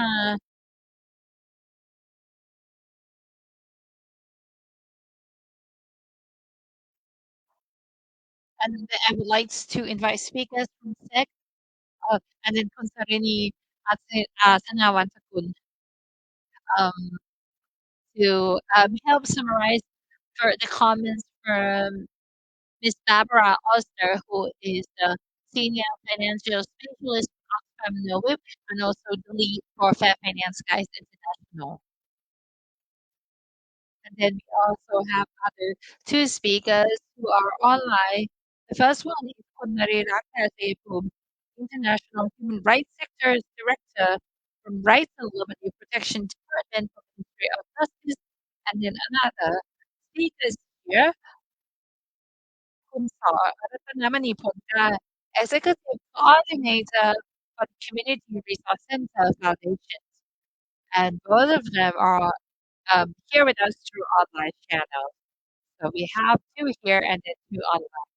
and then I would like to invite speakers from SEC, and then Kun Sarini Thanawantakun, um, to help summarize for the comments from Miss Barbara Oster, who is the Senior Financial Specialist from Novib and also the lead for Fair Finance Guys International. And then we also have other two speakers who are online. The first one is Kunmari Rakasepum, International Human Rights Sector's Director from Rights and Liberty Protection Department of the Ministry of Justice. And then another speakers here, Kumsa Ratanamani Ponga, Executive Coordinator for the Community Resource Center Foundation. And both of them are here with us through online channel. So we have two here and then two online.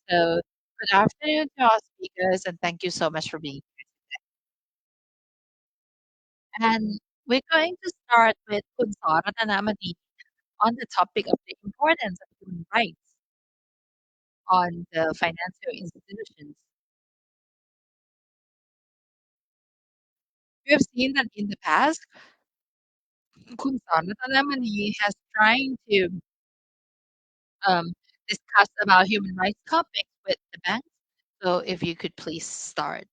So good afternoon to our speakers and thank you so much for being here. And we're going to start with Kunsara Tanamani on the topic of the importance of human rights on the financial institutions. We have seen that in the past, Kunsara Tanamani has trying to um, discuss about human rights topics with the banks. So if you could please start.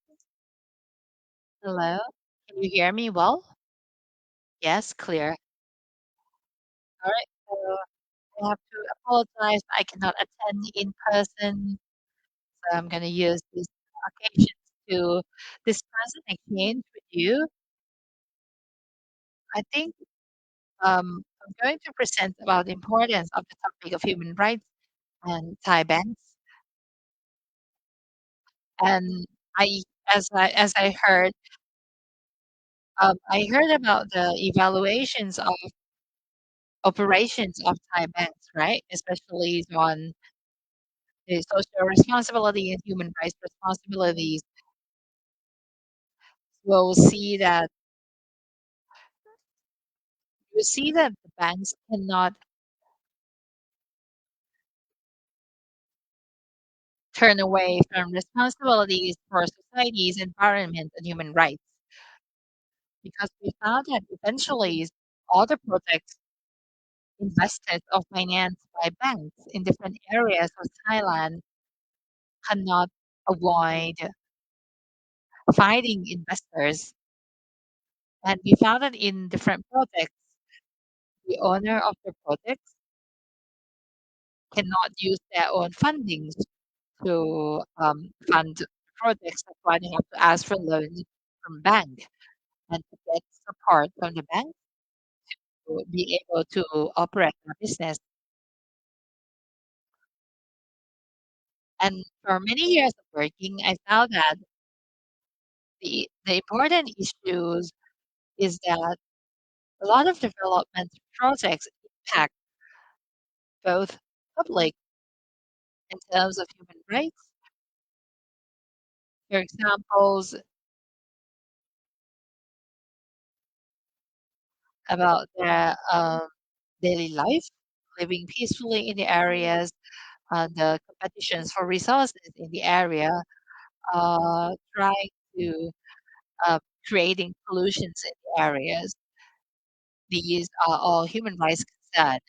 Hello, can you hear me well? Yes, clear. All right. So I have to apologize. I cannot attend in person, so I'm going to use this occasion to discuss and exchange with you. I think I'm going to present about the importance of the topic of human rights and Thai banks. And I, I heard about the evaluations of operations of Thai banks, right? Especially on the social responsibility and human rights responsibilities. We'll see that the banks cannot turn away from responsibilities for society's environment and human rights because we found that eventually all the projects invested or financed by banks in different areas of Thailand cannot avoid finding investors. And we found that in different projects, the owner of the projects cannot use their own funding to fund projects. That's why they have to ask for loans from bank and to get support from the bank to be able to operate their business. And for many years of working, I found that the important issues is that a lot of development projects impact both public in terms of human rights. For examples, about their daily life, living peacefully in the areas, the competitions for resources in the area, trying to uh, creating pollutions in the areas. These are all human rights concerns,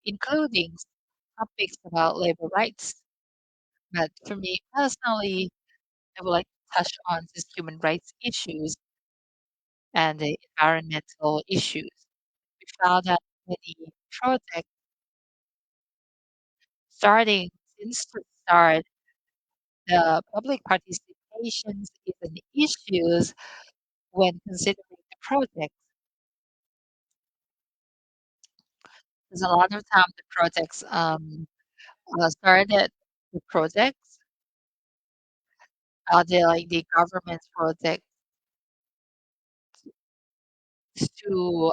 including topics about labor rights. But for me personally, I would like to touch on these human rights issues and the environmental issues. We found that many projects starting since the start, the public participations is an issue when considering the project. Because a lot of time the projects started the projects, the government's projects to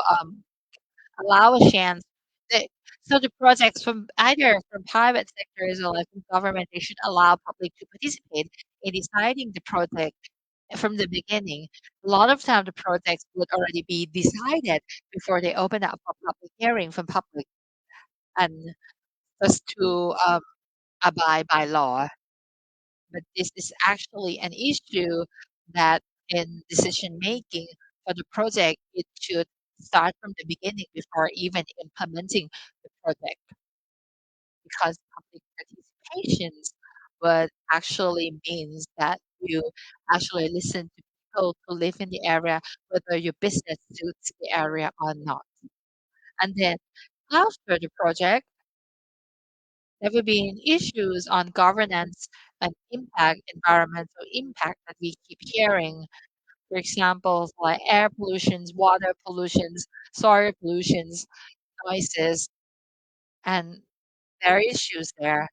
allow a chance. They, so the projects from either from private sectors or like from government, they should allow public to participate in deciding the project from the beginning. A lot of time the projects would already be decided before they open up a public hearing from public and just to abide by law. But this is actually an issue that in decision making for the project, it should start from the beginning before even implementing the project, because public participations would actually means that you actually listen to people who live in the area, whether your business suits the area or not. And then after the project, there will be issues on governance and impact, environmental impact that we keep hearing. For example, like air pollutions, water pollutions, soil pollutions, noises, and there are issues there.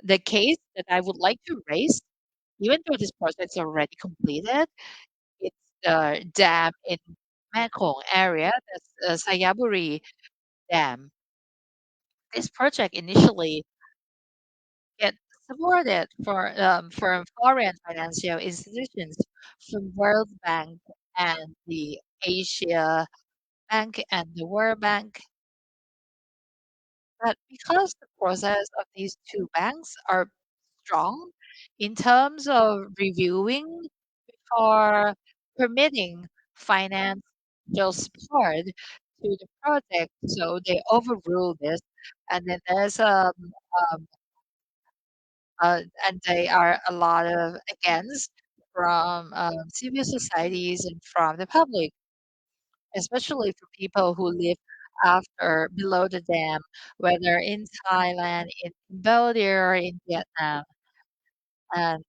The case that I would like to raise, even though this project is already completed, it's the dam in Mekong area, that's Sayaburi Dam. This project initially get supported from foreign financial institutions, from World Bank and the Asia Bank and the World Bank. But because the process of these two banks are strong in terms of reviewing before permitting financial support to the project, so they overrule this, and then there's um, and they are a lot of against from civil societies and from the public, especially for people who live after below the dam, whether in Thailand, in Cambodia, or in Vietnam. And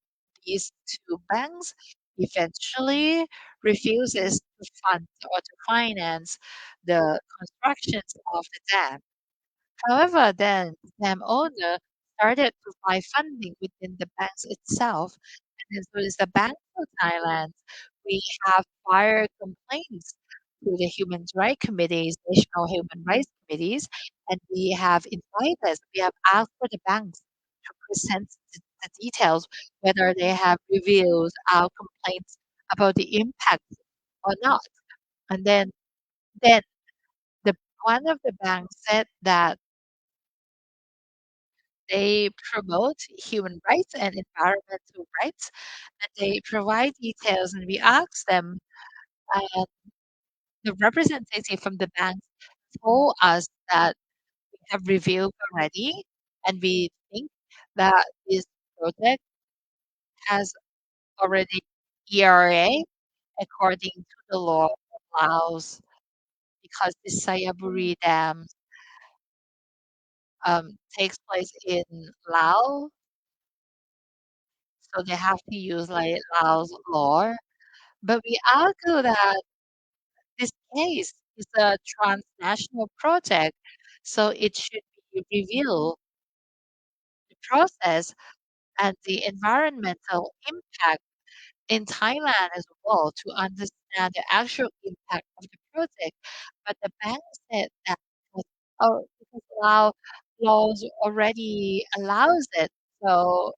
these two banks eventually refuses to fund or to finance the constructions of the dam. However, then the dam owner started to find funding within the banks itself. And then so is the Bank of Thailand. We have filed complaints to the Human Rights Committees, National Human Rights Committees, and we have asked for the banks to present the details whether they have reviewed our complaints about the impact or not. And then the one of the banks said that they promote human rights and environmental rights, and they provide details. And we ask them, uh, the representative from the bank told us that we have reviewed already, and we think that this project has already ERA according to the law of Laos, because the Sayaburi Dam takes place in Laos, so they have to use like Laos law. But we argue that this case is a transnational project, so it should be reviewed the process and the environmental impact in Thailand as well to understand the actual impact of the project. But the bank said that because laws already allows it, so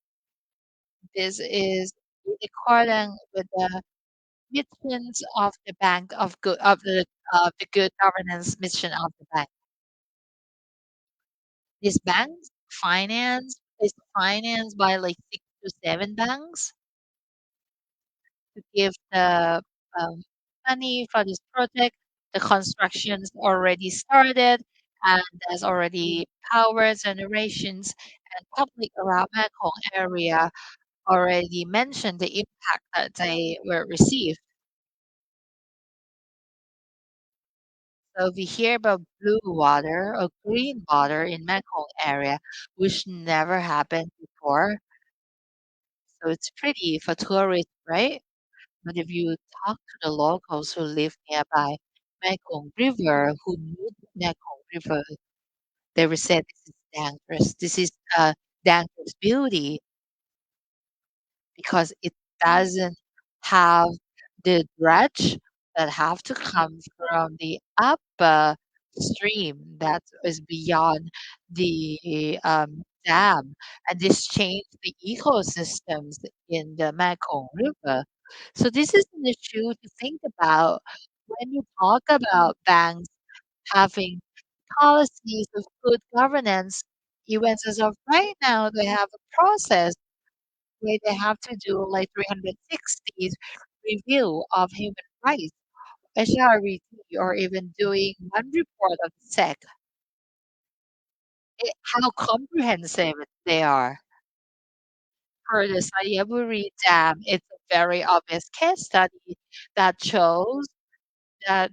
this is in accordance with the missions of the bank of the good governance mission of the bank. This bank is financed by like 6 to 7 banks to give the um, money for this project. The construction's already started and there's already power generations and public around Mekong area already mentioned the impact that they will receive. So we hear about blue water or green water in Mekong area, which never happened before. So it's pretty for tourists, right? But if you talk to the locals who live nearby Mekong River, who knew Mekong River, they will say this is dangerous. This is a dangerous beauty because it doesn't have the dredge that have to come from the upper stream that is beyond the dam, and this changed the ecosystems in the Mekong River. So this is an issue to think about when you talk about banks having policies of good governance. Even as of right now, they have a process where they have to do like 360 review of human rights, HRVT, or even doing one report of SEC. How comprehensive they are. For the Sayaburi Dam, it's a very obvious case study that shows that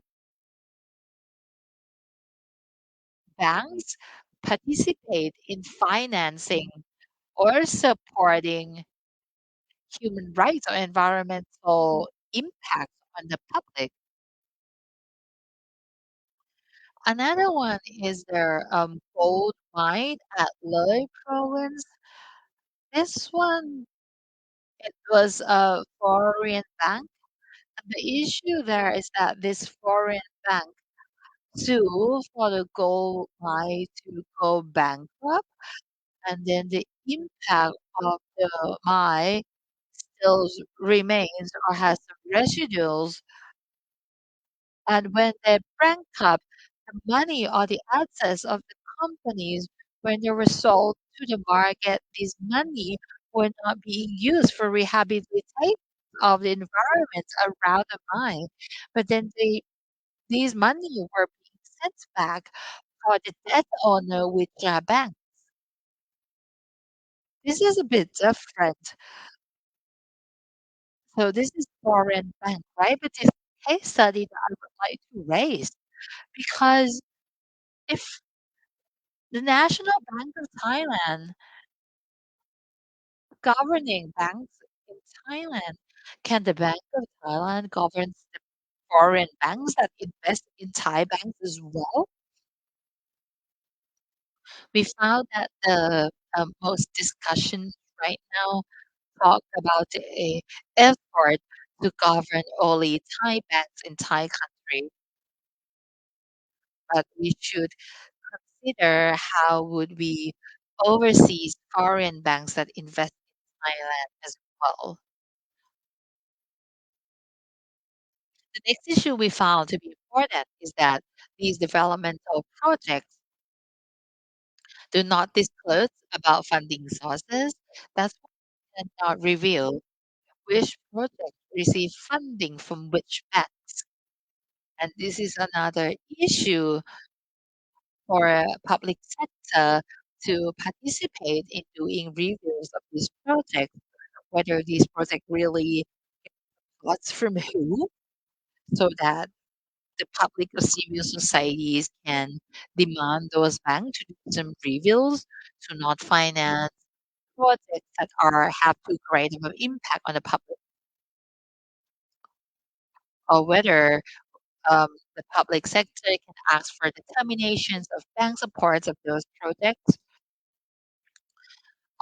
banks participate in financing or supporting human rights or environmental impact on the public. Another one is their gold mine at Loy province. This one, it was a foreign bank. And the issue there is that this foreign bank sued for the gold mine to go bankrupt, and then the impact of the mine still remains or has some residuals. And when they bankrupt, the money or the assets of the companies, when they were sold to the market, this money were not being used for rehabilitation of the environment around the mine. But then these money were being sent back for the debt owner, which are banks. This is a bit different. So this is foreign bank, right? But this case study that I would like to raise because if the National Bank of Thailand governing banks in Thailand, can the Bank of Thailand govern the foreign banks that invest in Thai banks as well? We found that the most discussions right now talk about a effort to govern only Thai banks in Thai country, but we should consider how would we overseas foreign banks that invest in Thailand as well. The next issue we found to be important is that these developmental projects do not disclose about funding sources. That's why they cannot reveal which projects receive funding from which banks. And this is another issue for a public sector to participate in doing reviews of these projects, whether these projects really what's from who, so that the public or civil societies can demand those banks to do some reviews to not finance projects that are have too great of an impact on the public, or whether the public sector can ask for determinations of bank supports of those projects,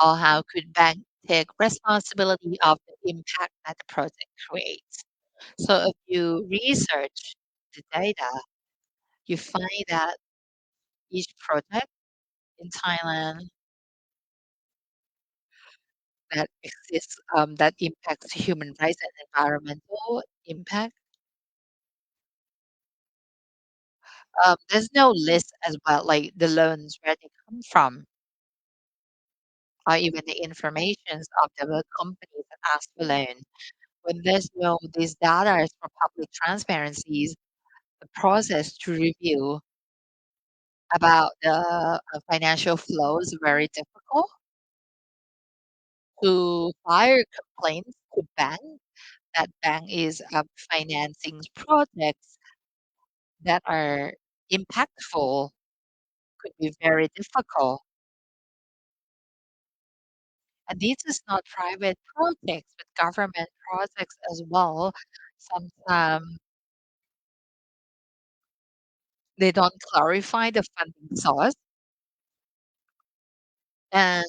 or how could bank take responsibility of the impact that the project creates. So if you research the data, you find that each project in Thailand that exists that impacts human rights and environmental impact. There's no list as well, like the loans where they come from, or even the informations of the companies that ask for loan. When there's no these data is for public transparencies, the process to review about the financial flows very difficult. To file complaints to bank, that bank is financing projects that are impactful, could be very difficult. And this is not private projects, but government projects as well. Sometimes they don't clarify the funding source. And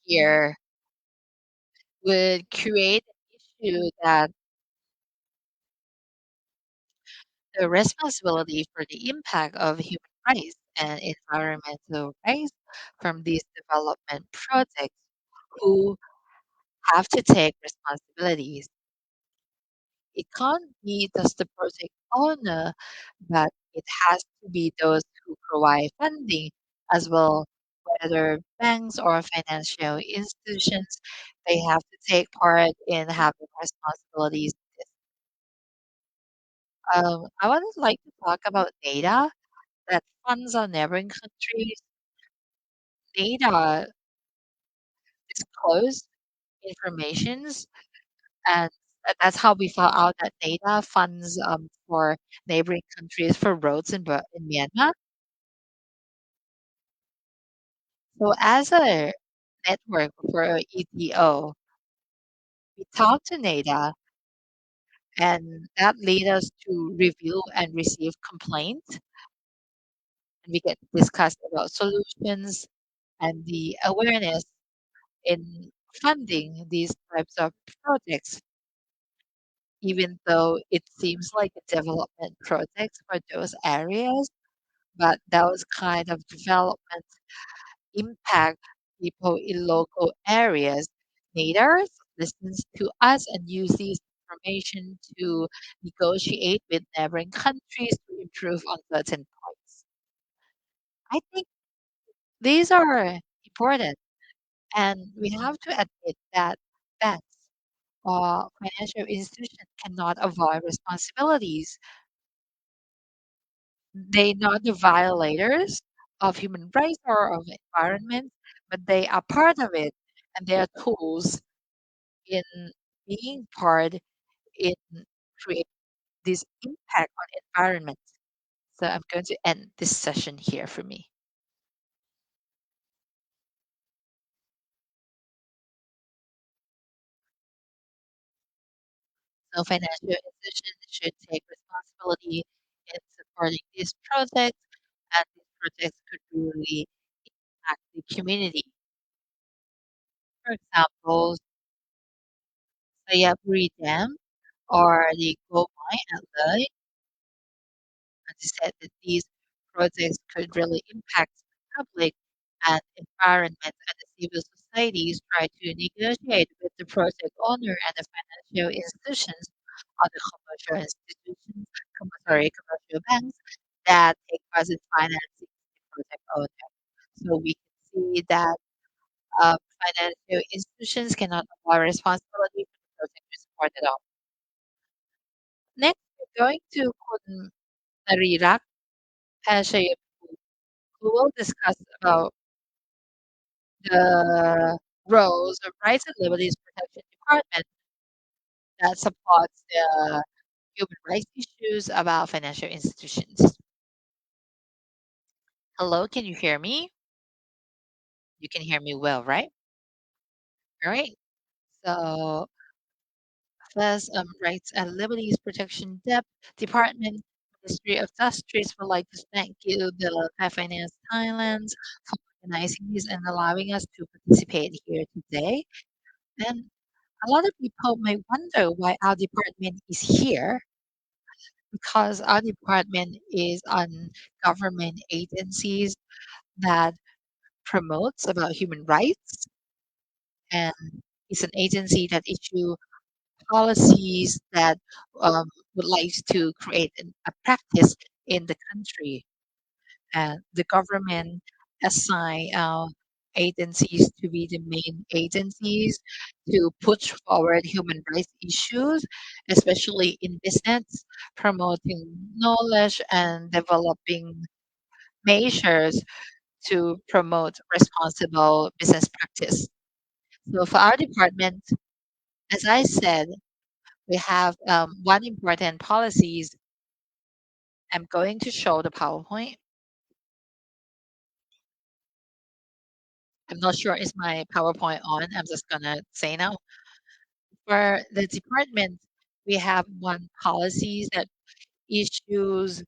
here would create an issue that the responsibility for the impact of human rights and environmental rights from these development projects who have to take responsibilities. It can't be just the project owner, but it has to be those who provide funding as well, whether banks or financial institutions, they have to take part in having responsibilities. I would like to talk about data that funds on neighboring countries. Data disclose informations, and that's how we found out that data funds for neighboring countries for roads in Myanmar. So as a network for ETO, we talked to NADA, and that led us to review and receive complaints, and we get discussed about solutions and the awareness in funding these types of projects, even though it seems like a development project for those areas, but those kind of development impact people in local areas. Leaders listens to us and use this information to negotiate with neighboring countries to improve on certain points. I think these are important, and we have to admit that banks or financial institutions cannot avoid responsibilities. They're not the violators of human rights or of the environment, but they are part of it, and they are tools in being part in create this impact on environment. So I'm going to end this session here for me. So financial institutions should take responsibility in supporting these projects, and these projects could really impact the community. For example, Sayaburi Dam or the gold mine at Loi, as I said, that these projects could really impact the public and environment, and the civil societies try to negotiate with the project owner and the financial institutions or the commercial institutions, commercial banks that take part in financing the project owner. So we can see that financial institutions cannot avoid responsibility for the project we supported on. Next, we're going to Kun Narirak Pashay, who will discuss about the roles of Rights and Liberties Protection Department that supports the human rights issues about financial institutions. Hello, can you hear me? You can hear me well, right? All right. So first, Rights and Liberties Protection Department, Ministry of Justice would like to thank you, the Finance Thailand, for organizing this and allowing us to participate here today. And a lot of people may wonder why our department is here, because our department is on government agencies that promotes about human rights, and is an agency that issue policies that would like to create a practice in the country. And the government assign agencies to be the main agencies to push forward human rights issues, especially in business, promoting knowledge and developing measures to promote responsible business practice. So for our department, as I said, we have one important policies. I'm going to show the PowerPoint. I'm not sure is my PowerPoint on. I'm just gonna say now. For the department, we have one policies that issues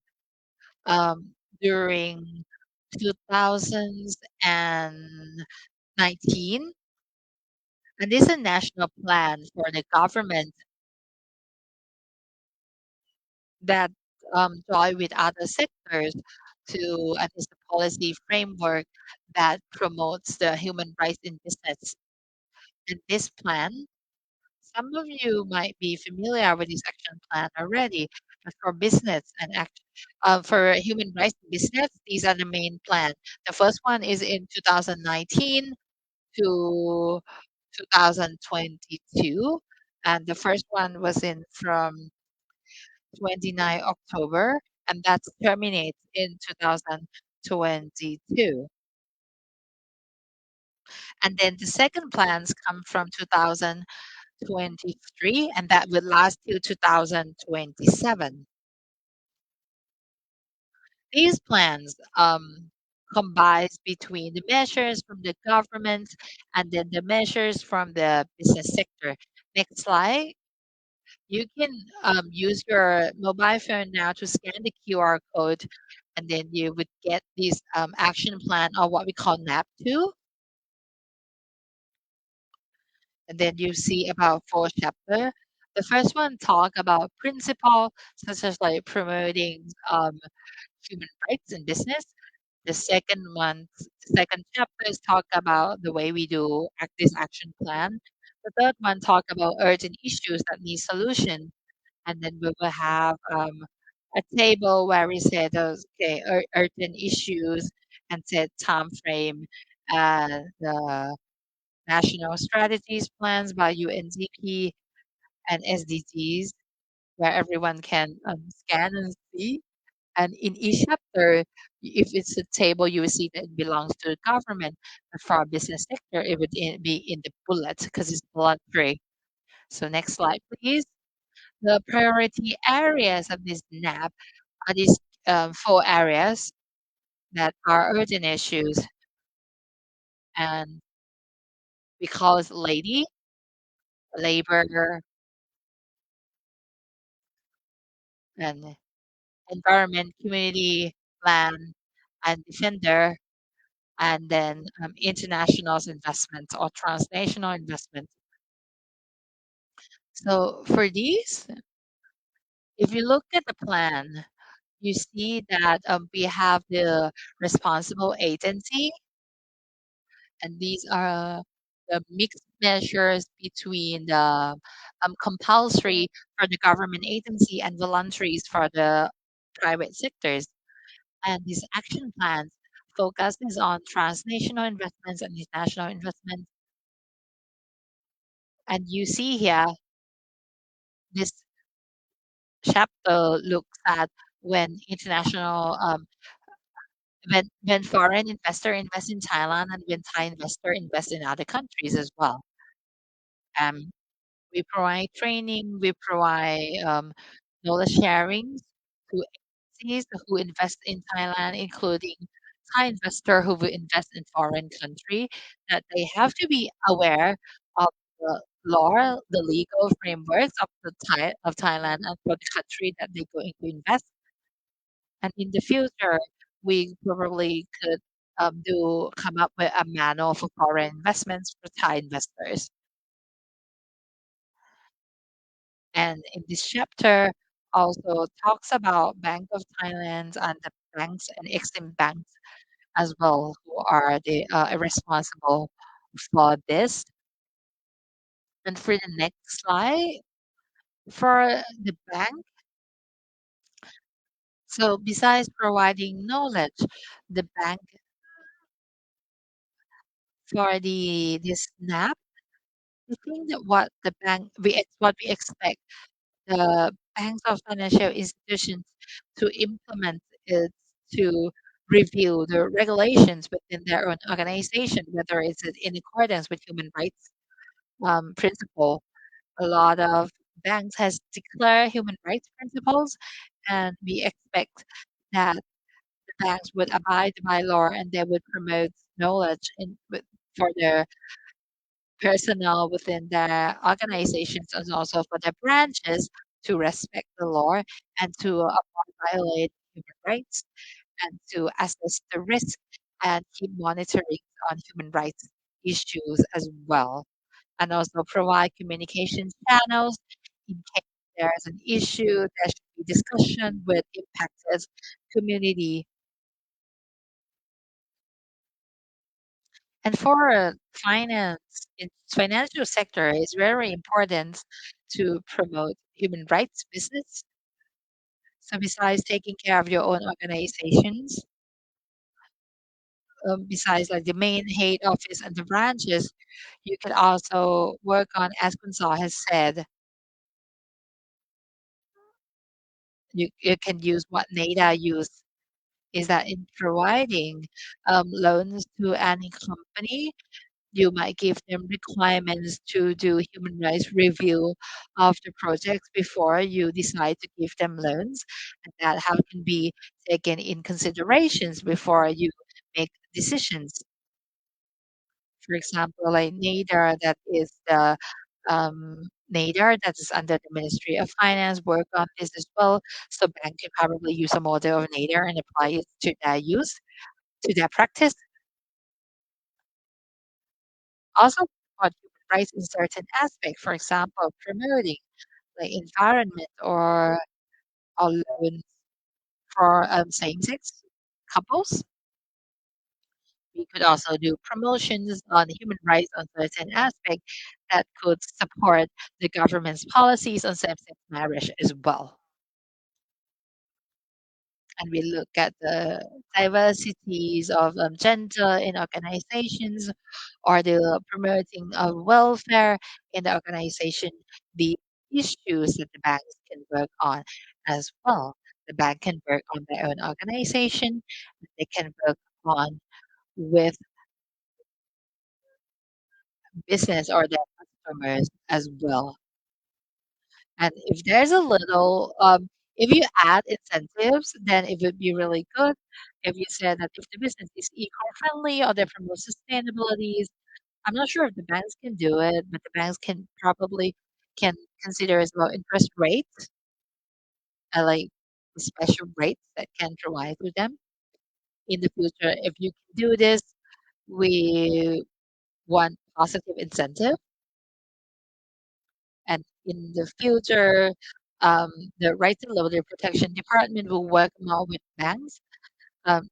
during 2019, and this is a national plan for the government that join with other sectors to assist the policy framework that promotes the human rights in business. And this plan, some of you might be familiar with this action plan already, but for business and for human rights in business, these are the main plan. The first one is in 2019 to 2022, and the first one was in from 29 October, and that terminates in 2022. And then the second plans come from 2023, and that will last till 2027. These plans combines between the measures from the government and then the measures from the business sector. Next slide. You can use your mobile phone now to scan the QR code, and then you would get this action plan or what we call NAP2. And then you see about four chapter. The first one talk about principle such as like promoting human rights in business. The second one, second chapter is talk about the way we do this action plan. The third one talk about urgent issues that need solution, and then we will have a table where we say those okay urgent issues and set time frame, the national strategies plans by UNDP and SDGs, where everyone can scan and see. And in each chapter, if it's a table, you will see that it belongs to the government. But for our business sector, it would be in the bullet because it's bullet free. So next slide, please. The priority areas of this NAP are these four areas that are urgent issues, and we call it lady, labor, and environment, community, land, and defender, and then international investment or transnational investment. So for these, if you look at the plan, you see that we have the responsible agency, and these are the mixed measures between the compulsory for the government agency and voluntaries for the private sectors. And these action plans focuses on transnational investments and international investments. And you see here, this chapter looks at when international, when foreign investor invest in Thailand and when Thai investor invest in other countries as well. Um, we provide training, we provide knowledge sharing to agencies who invest in Thailand, including Thai investor who will invest in foreign country, that they have to be aware of the law, the legal frameworks of of Thailand and for the country that they're going to invest. And in the future, we probably could come up with a manual for foreign investments for Thai investors. And in this chapter also talks about Bank of Thailand and the banks and Exim banks as well, who are the responsible for this. And for the next slide, for the bank, so besides providing knowledge, the bank for the SNAP, I think that what we expect the banks or financial institutions to implement is to review the regulations within their own organization, whether it's in accordance with human rights principle. A lot of banks has declared human rights principles, and we expect that the banks would abide by law and they would promote knowledge for their personnel within their organizations and also for their branches to respect the law and to avoid violate human rights and to assess the risk and keep monitoring on human rights issues as well. And also provide communication channels in case there's an issue, there should be discussion with impacted community. And for financial sector is very important to promote human rights business. So besides taking care of your own organizations, besides like the main head office and the branches, you can also work on, as Kunsal has said, you can use what NADA use is that in providing loans to any company, you might give them requirements to do human rights review of the projects before you decide to give them loans, and that how can be taken in considerations before you make decisions. For example, like NADER, that is the NADER that is under the Ministry of Finance, work on this as well. So bank can probably use a model of NADER and apply it to their use, to their practice. Also, about human rights in certain aspects, for example, promoting like environment or loans for same-sex couples. We could also do promotions on human rights on certain aspects that could support the government's policies on same-sex marriage as well. And we look at the diversities of gender in organizations or the promoting of welfare in the organization, the issues that the banks can work on as well. The bank can work on their own organization. They can work on with business or their customers as well. And if there's a little, if you add incentives, then it would be really good. If you said that if the business is eco-friendly or they promote sustainability, I'm not sure if the banks can do it, but the banks can probably can consider as well interest rates, like special rates that can provide to them in the future. If you can do this, we want positive incentive, and in the future, the Rights and Labor Protection Department will work more with banks.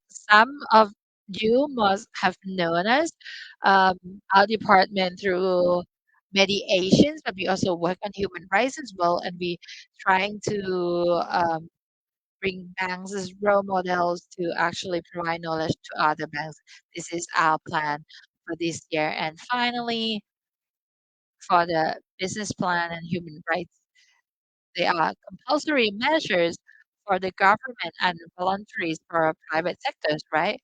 Some of you must have known us, um, our department through mediations, but we also work on human rights as well, and we trying to bring banks as role models to actually provide knowledge to other banks. This is our plan for this year. And finally, for the business plan and human rights, they are compulsory measures for the government and voluntary for private sectors, right?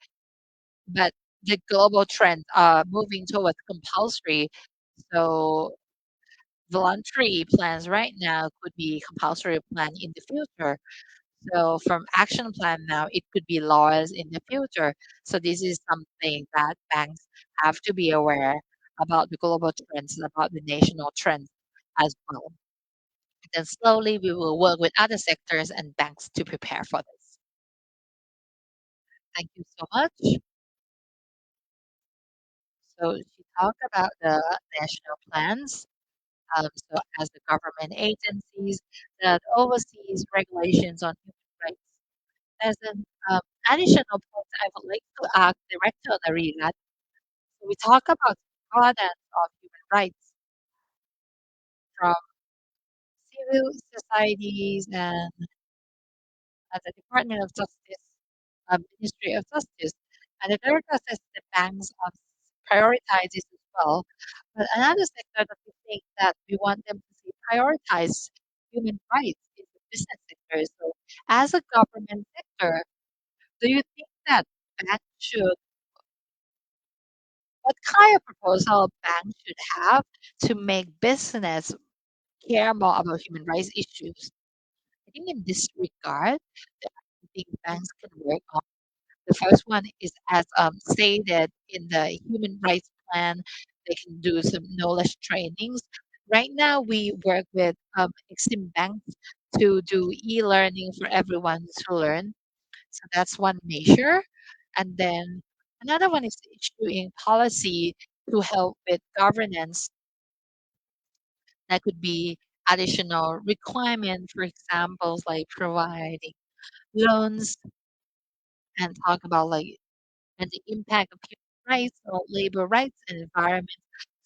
But the global trends are moving towards compulsory. So voluntary plans right now could be compulsory plan in the future. So from action plan now, it could be laws in the future. So this is something that banks have to be aware about the global trends, about the national trends as well. Then slowly we will work with other sectors and banks to prepare for this. Thank you so much. So she talked about the national plans. So as the government agencies that oversees regulations on human rights. As an additional point, I would like to ask Director Narina, we talk about the importance of human rights. from civil societies and the Department of Justice, Ministry of Justice, and the third process the banks prioritize this as well. But another sector that we think that we want them to see prioritize human rights is the business sector. So, as a government sector, do you think that banks should, what kind of proposal banks should have to make business care more about human rights issues? I think in this regard, I think banks can work on. The first one is as stated in the human rights plan, they can do some knowledge trainings. Right now, we work with Exim Banks to do e-learning for everyone to learn. So that's one measure. And then another one is issuing policy to help with governance. That could be additional requirement, for example, like providing loans and talk about like and the impact of human rights or labor rights and environment.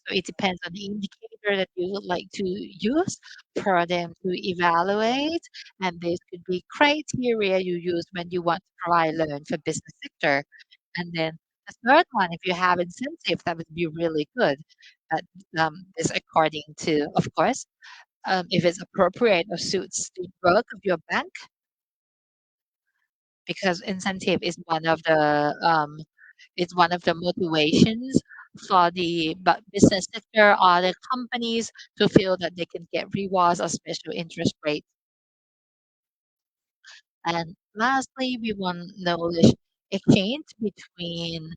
So it depends on the indicator that you would like to use for them to evaluate. And this could be criteria you use when you want to provide loan for business sector. And then the third one, if you have incentive, that would be really good. But this according to, of course, if it's appropriate or suits the work of your bank, because incentive is one of the it's one of the motivations for the business sector or the companies to feel that they can get rewards or special interest rates. And lastly, we want knowledge exchange between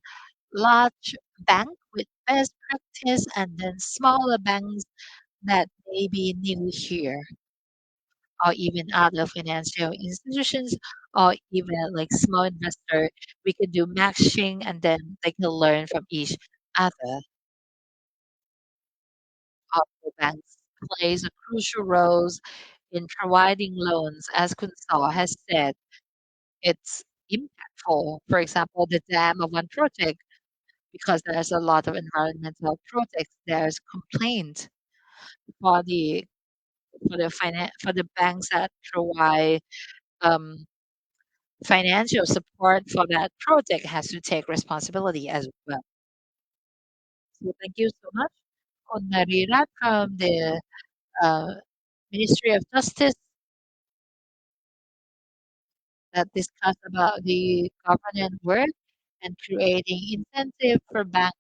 large bank with best practice and then smaller banks that may be new here or even other financial institutions or even like small investor. We could do matching and then they can learn from each other. Offshore banks plays a crucial role in providing loans. As Kunsal has said, it's impactful. For example, the dam of one project, because there's a lot of environmental projects, there's complaint for the for the banks that provide um, financial support for that project has to take responsibility as well. So thank you so much, Konarira from the uh, Ministry of Justice that discuss about the governance work and creating incentive for banks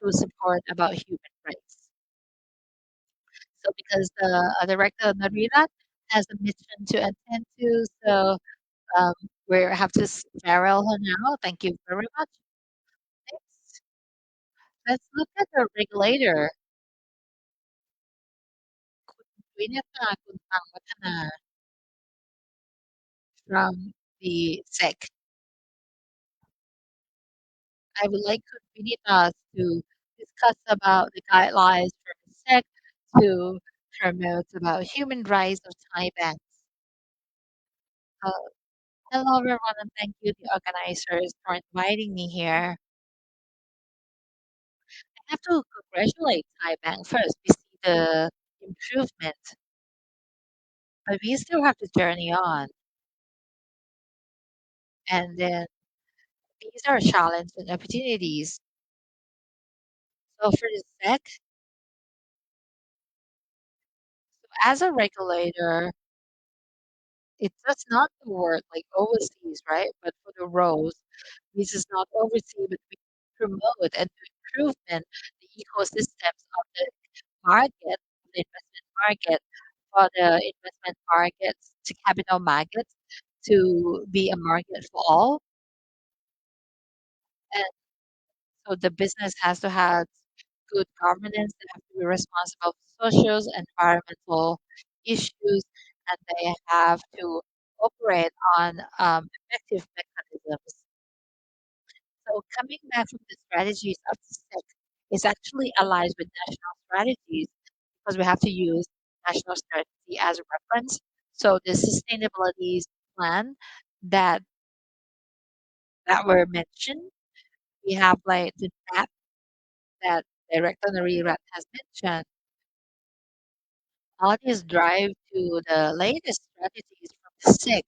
to support about human rights. So because the director Narita has a mission to attend to, so um, we have to farewell her now. Thank you very much. Next, let's look at the regulator, Kun Winata Kuntang Watana from the SEC. I would like Vinita to discuss about the guidelines for the SEC to promote about human rights of Thai banks. Uh, Hello, everyone, and thank you, the organizers, for inviting me here. I have to congratulate Thai bank first. We see the improvement, but we still have to journey on. And then these are challenges and opportunities. So for the SEC, as a regulator, it does not work like overseas, right? But for the roles, this is not oversee, but we promote and do improvement the ecosystems of the market, the investment market, for the investment markets to capital markets to be a market for all. And so the business has to have good governance, they have to be responsible for social, environmental issues, and they have to operate on effective mechanisms. So coming back from the strategies of the SEC is actually aligned with national strategies because we have to use national strategy as a reference. So the sustainability plan that that were mentioned, we have like the map that Director Narirat has mentioned. All this drive to the latest strategies from the SIC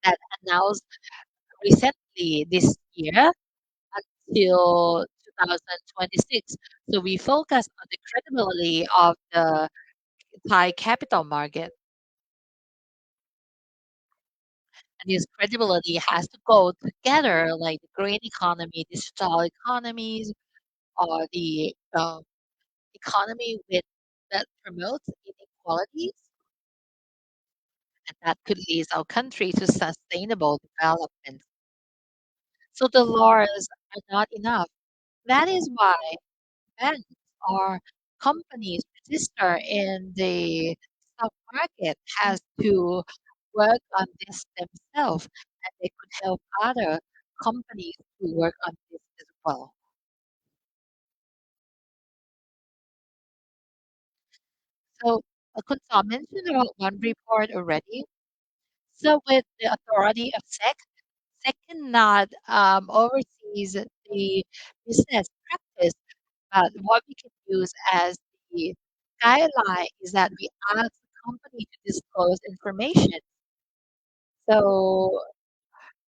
that announced recently this year until 2026. So we focus on the credibility of the Thai capital market. And this credibility has to go together, like the green economy, digital economies, or the economy with that promotes inequalities, and that could lead our country to sustainable development. So the laws are not enough. That is why banks or companies register in the stock market has to work on this themselves, and they could help other companies to work on this as well. So I mentioned about one report already. So with the authority of SEC cannot oversees the business practice, but what we can use as the guideline is that we ask the company to disclose information. So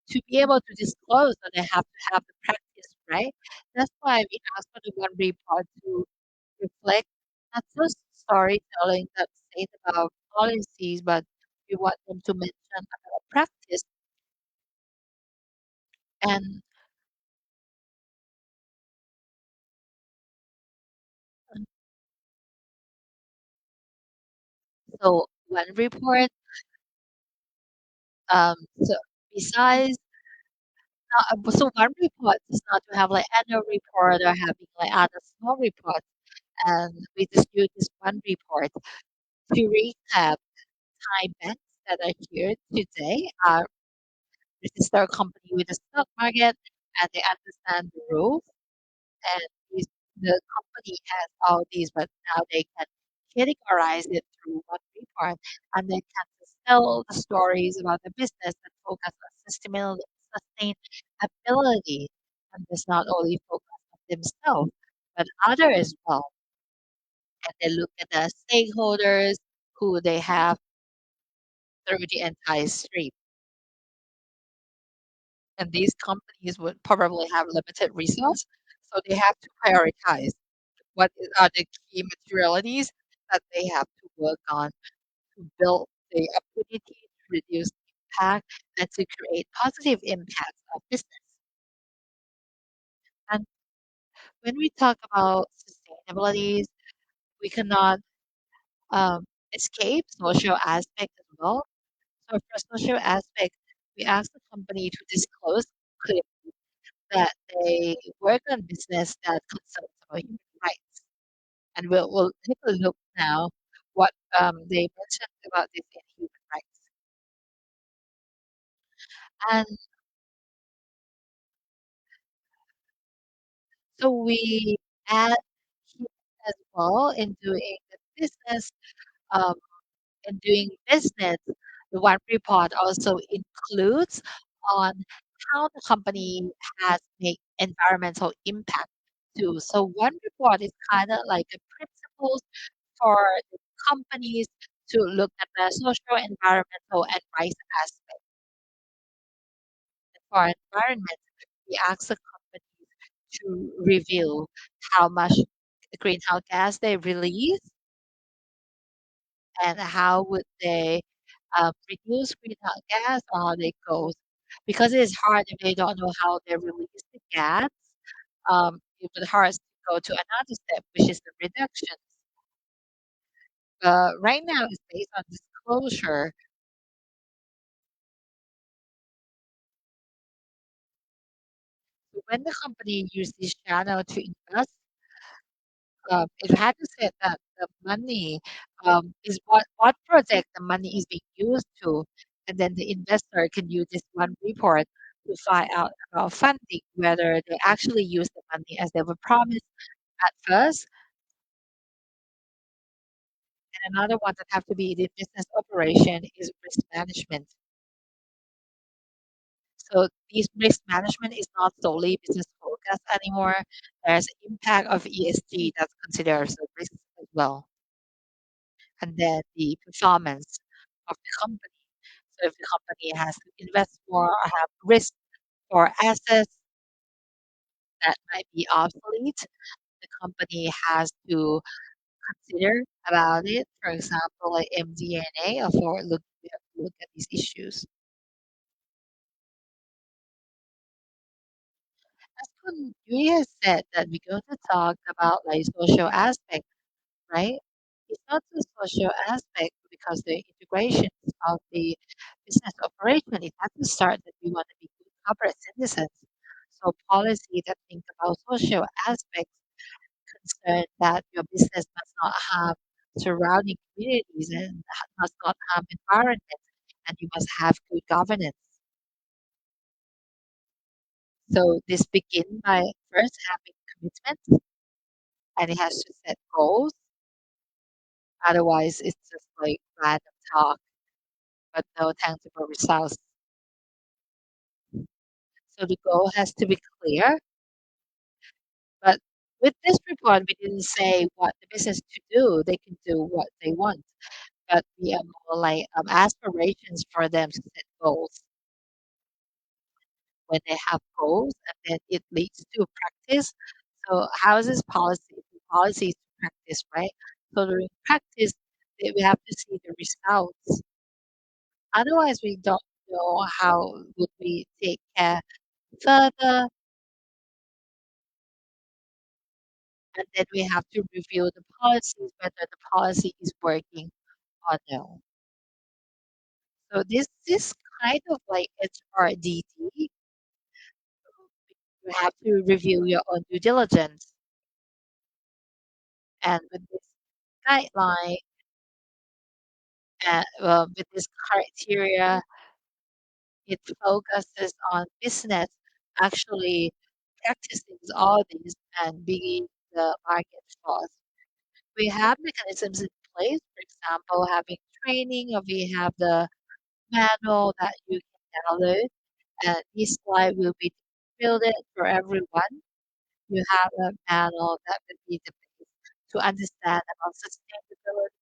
to be able to disclose, so they have to have the practice, right? That's why we ask for the one report to reflect not just storytelling that says about policies, but we want them to mention about practice. And so one report, so besides, so one report is not to have like annual report or having like other small reports. And we just use this one report to recap Thai banks that are here today are registered company with the stock market, and they understand the rules, and these, the company has all these, but now they can categorize it through one report, and they can just tell the stories about the business and focus on sustainability, and does not only focus on themselves, but other as well. And they look at the stakeholders who they have through the entire stream. And these companies would probably have limited resource, so they have to prioritize are the key materialities that they have to work on to build the ability to reduce impact and to create positive impacts of business. And when we talk about sustainabilities, we cannot um, escape social aspect as well. So for social aspect, we ask the company to disclose clearly that they work on business that concerns about human rights. And we'll take a look now what they mentioned about this in human rights. And so we add here as well in doing the business, um, in doing business. The one report also includes on how the company has made environmental impact too. So one report is kind of like the principles for the companies to look at the social, environmental, and rights aspect. For environment, we ask the companies to reveal how much greenhouse gas they release and how would they reduce greenhouse gas or how they go. Because it's hard if they don't know how they release the gas, it would hard to go to another step, which is the reduction. Right now, it's based on disclosure. So when the company uses this channel to invest, it had to say that the money is what project the money is being used to, and then the investor can use this one report to find out about funding, whether they actually use the money as they were promised at first. And another one that have to be the business operation is risk management. So this risk management is not solely business focused anymore. There's impact of ESG that's considered as a risk as well. and then the performance of the company. So if the company has to invest more or have risk for assets that might be obsolete, the company has to consider about it. For example, like MD&A or forward look, we have to look at these issues. As Kun Yui has said that we're going to talk about like social aspect, right? It's not the social aspect because the integrations of the business operation, it has to start that we want to be good corporate citizens. So policy that think about social aspects concern that your business must not have surrounding communities and must not harm environment, and you must have good governance. So this begin by first having commitment, and it has to set goals. Otherwise, it's just like random talk, but no tangible results. So the goal has to be clear. But with this report, we didn't say what the business to do. They can do what they want, but we have more like aspirations for them to set goals. When they have goals, and then it leads to practice. So how is this policy? The policy is to practice, right? So during practice, we have to see the results. Otherwise, we don't know how would we take care further, and then we have to review the policies whether the policy is working or no. So this is kind of like HRDD. You have to review your own due diligence, and with this guideline, with this criteria, it focuses on business actually practicing all these and being the market force. We have mechanisms in place, for example, having training, or we have the manual that you can download, and this slide will be filled in for everyone. You have a manual that will be the base to understand about sustainability,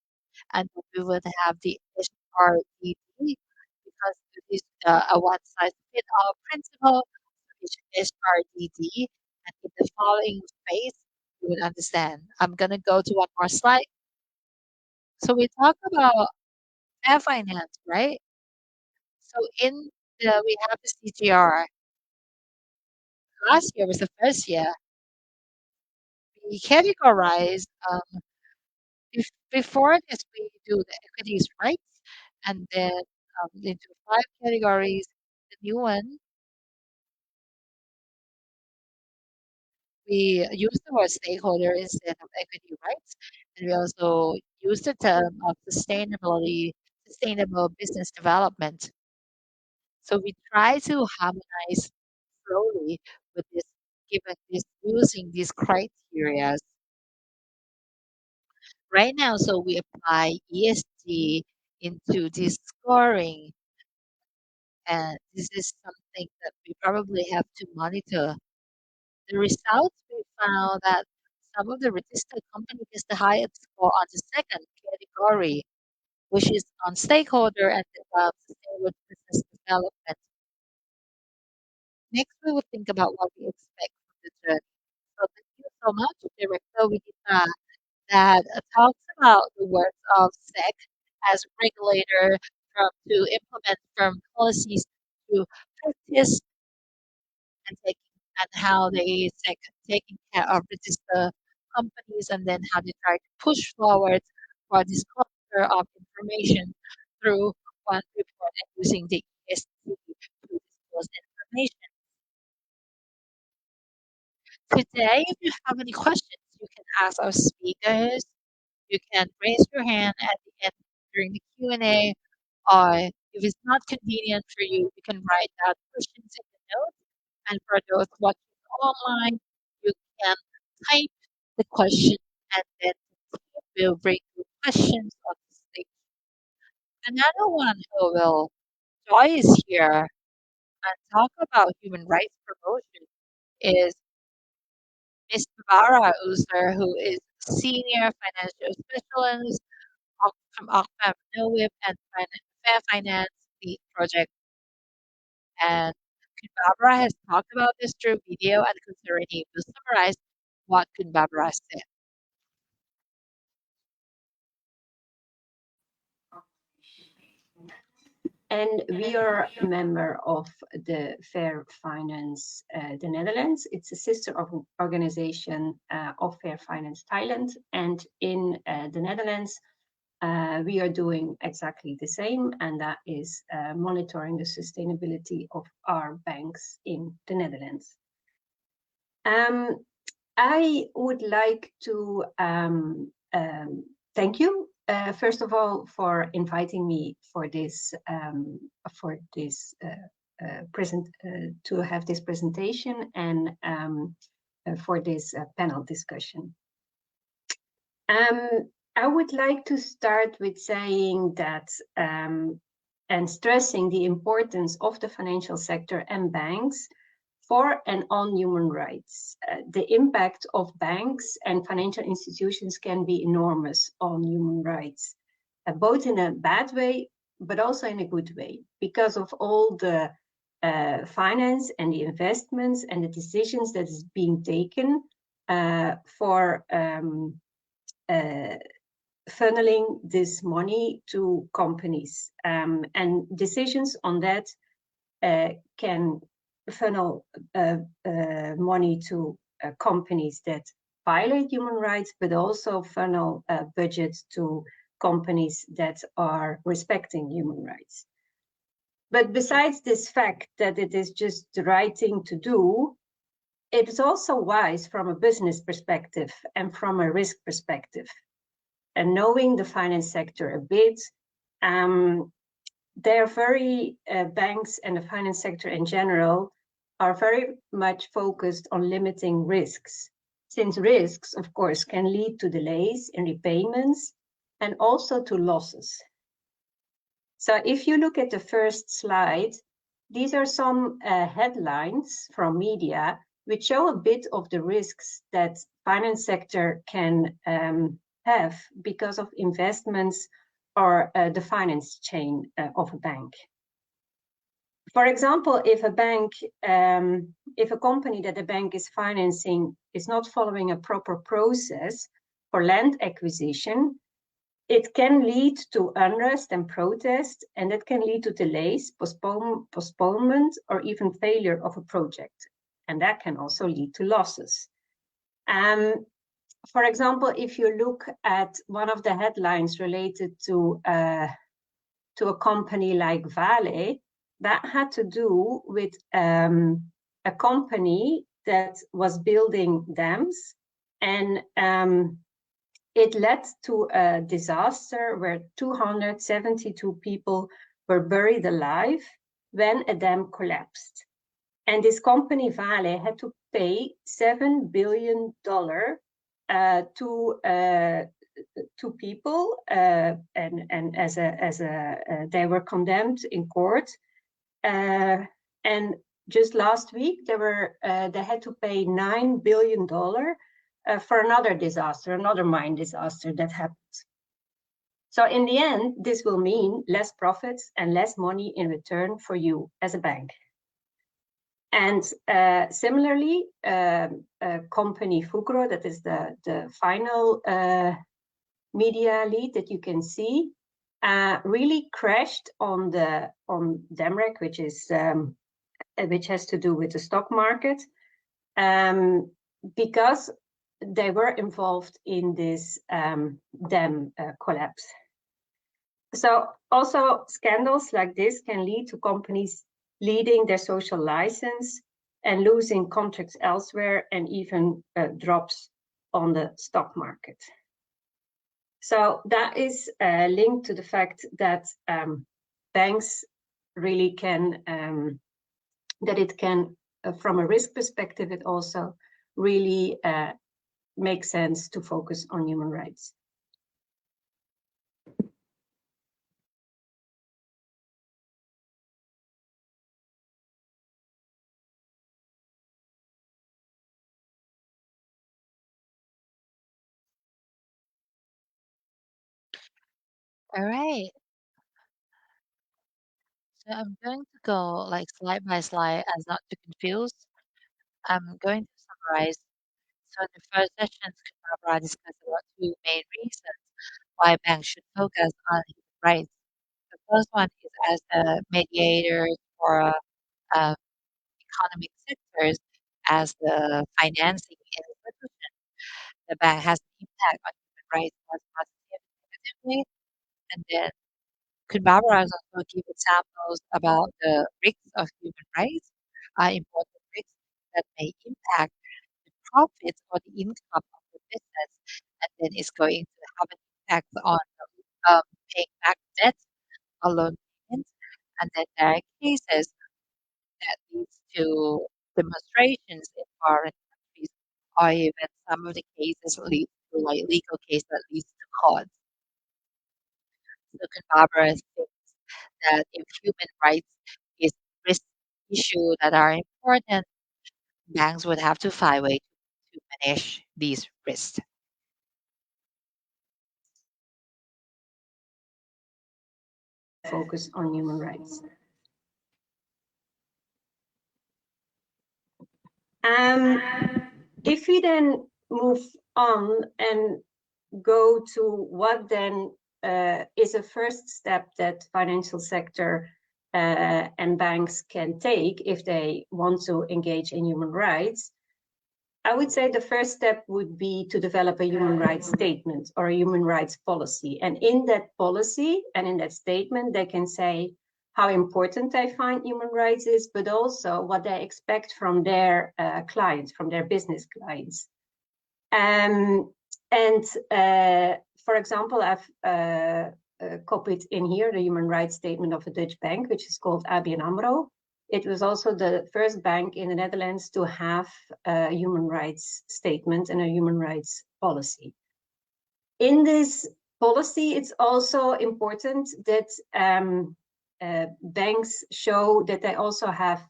and then we would have the HRDD because it is a one-size-fits-all principle, which is HRDD, and in the following space, you would understand. I'm going to go to one more slide. So we talk about fair finance, right? So we have the CGR. Last year was the first year. We categorize before this we do the equities rights, and then into five categories. The new one we use the word stakeholder instead of equity rights, and we also use the term of sustainability, sustainable business development. So we try to harmonize slowly with this, given this using these criteria right now. So we apply ESG into this scoring, and this is something that we probably have to monitor. The results we found that some of the registered companies has the highest score on the second category, which is on stakeholder and sustainable business development. Next, we will think about what we expect from the journey. So thank you so much, Director Vidita, that talks about the work of SEC as regulator to implement firm policies to practice and taking and how they taking care of register companies, and then how they try to push forward for disclosure of information through one report and using the ESG to disclose information. Today, if you have any questions, you can ask our speakers. You can raise your hand at the end during the Q&A, or if it's not convenient for you, you can write down questions in the notes. And for those watching online, you can type the question, and then the team will bring the questions on the stage. Another one who will join us here and talk about human rights promotion is Ms. Barbara Oosters, who is Senior Financial Specialist from Oxfam, Novib, and Fair Finance Lead Project. And Barbara has talked about this through video, and Kunsarini will summarize what Barbara said. And we are a member of the Fair Finance the Netherlands. It's a sister organization of Fair Finance Thailand. And in the Netherlands, we are doing exactly the same, and that is monitoring the sustainability of our banks in the Netherlands. I would like to thank you, first of all, for inviting me for this to have this presentation and for this panel discussion. I would like to start with saying that and stressing the importance of the financial sector and banks for and on human rights. The impact of banks and financial institutions can be enormous on human rights, both in a bad way, but also in a good way, because of all the finance and the investments and the decisions that is being taken for funneling this money to companies. And decisions on that can funnel money to companies that violate human rights, but also funnel budgets to companies that are respecting human rights. But besides this fact that it is just the right thing to do, it is also wise from a business perspective and from a risk perspective. And knowing the finance sector a bit, they're very, banks and the finance sector in general are very much focused on limiting risks, since risks, of course, can lead to delays in repayments and also to losses. So if you look at the first slide, these are some headlines from media which show a bit of the risks that finance sector can have because of investments or the finance chain of a bank. For example, if a company that the bank is financing is not following a proper process for land acquisition, it can lead to unrest and protest, and that can lead to delays, postponement, or even failure of a project. And that can also lead to losses. For example, if you look at one of the headlines related to a company like Vale, that had to do with a company that was building dams, and it led to a disaster where 272 people were buried alive when a dam collapsed. And this company, Vale, had to pay $7 billion to people, and as they were condemned in court. And just last week, they had to pay $9 billion for another disaster, another mine disaster that happened. So in the end, this will mean less profits and less money in return for you as a bank. And similarly, company Fugro, that is the final media lead that you can see, really crashed on Demrec, which has to do with the stock market, because they were involved in this dam collapse. So also scandals like this can lead to companies leading their social license and losing contracts elsewhere, and even drops on the stock market. So that is linked to the fact that banks really can, that it can, from a risk perspective, it also really makes sense to focus on human rights. All right. So I'm going to go like slide by slide as not to confuse. I'm going to summarize. So in the first session, Barbara discussed about two main reasons why banks should focus on human rights. The first one is as a mediator for economic sectors, as the financing institution. The bank has an impact on human rights both positively and negatively. And then could Barbara also give examples about the risks of human rights, important risks that may impact the profits or the income of the business, and then it's going to have an impact on paying back debt or loan payments, and then there are cases that leads to demonstrations in foreign countries, or even some of the cases lead to like legal case that leads to court. So can Barbara think that if human rights is risk issue that are important, banks would have to find way to manage these risks. Focus on human rights. If we then move on and go to what then is a first step that financial sector and banks can take if they want to engage in human rights, I would say the first step would be to develop a human rights statement or a human rights policy. And in that policy and in that statement, they can say how important they find human rights is, but also what they expect from their clients, from their business clients. For example, I've copied in here the human rights statement of a Dutch bank, which is called ABN AMRO. It was also the first bank in the Netherlands to have a human rights statement and a human rights policy. In this policy, it's also important that banks show that they also have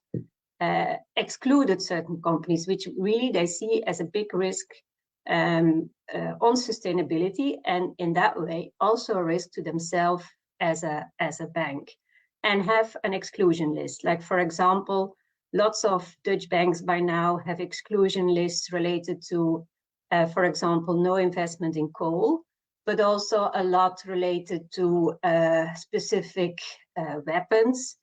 excluded certain companies, which really they see as a big risk on sustainability, and in that way also a risk to themselves as a bank, and have an exclusion list. Like, for example, lots of Dutch banks by now have exclusion lists related to, for example, no investment in coal, but also a lot related to specific weapons,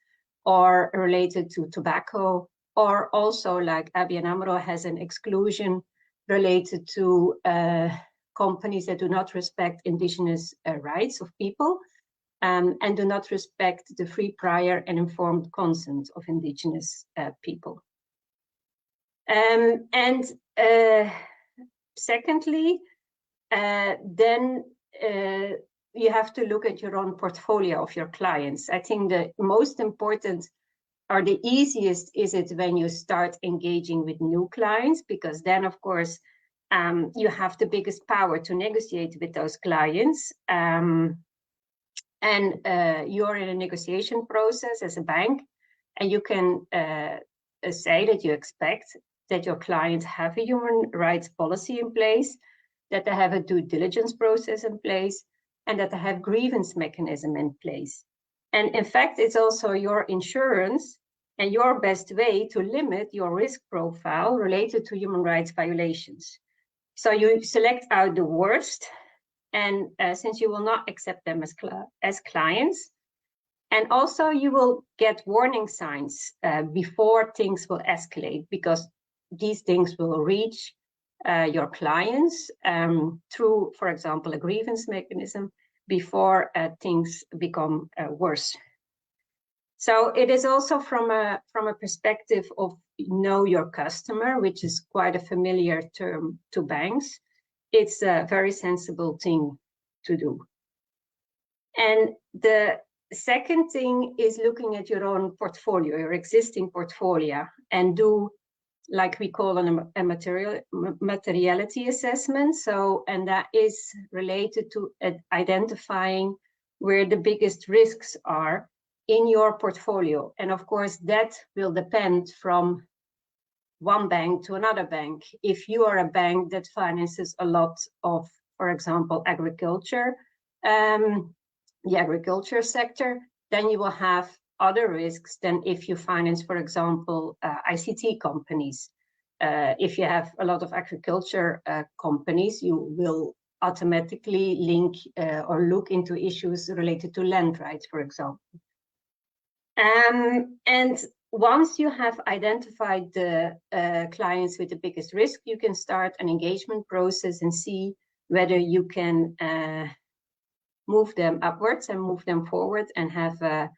or related to tobacco, or also like ABN AMRO has an exclusion related to companies that do not respect indigenous rights of people, and do not respect the free, prior, and informed consent of indigenous people. Secondly, then you have to look at your own portfolio of your clients. I think the most important or the easiest is it when you start engaging with new clients, because then, of course, you have the biggest power to negotiate with those clients. You're in a negotiation process as a bank, and you can say that you expect that your clients have a human rights policy in place, that they have a due diligence process in place, and that they have grievance mechanism in place. And in fact, it's also your insurance and your best way to limit your risk profile related to human rights violations. So you select out the worst, and since you will not accept them as clients, and also you will get warning signs before things will escalate, because these things will reach your clients through, for example, a grievance mechanism before things become worse. So it is also from a perspective of know your customer, which is quite a familiar term to banks. It's a very sensible thing to do. And the second thing is looking at your own portfolio, your existing portfolio, and do, like we call a materiality assessment. So, and that is related to identifying where the biggest risks are in your portfolio. And of course, that will depend from one bank to another bank. If you are a bank that finances a lot of, for example, agriculture, the agriculture sector, then you will have other risks than if you finance, for example, ICT companies. If you have a lot of agriculture companies, you will automatically link or look into issues related to land rights, for example. And once you have identified the clients with the biggest risk, you can start an engagement process and see whether you can move them upwards and move them forward and have a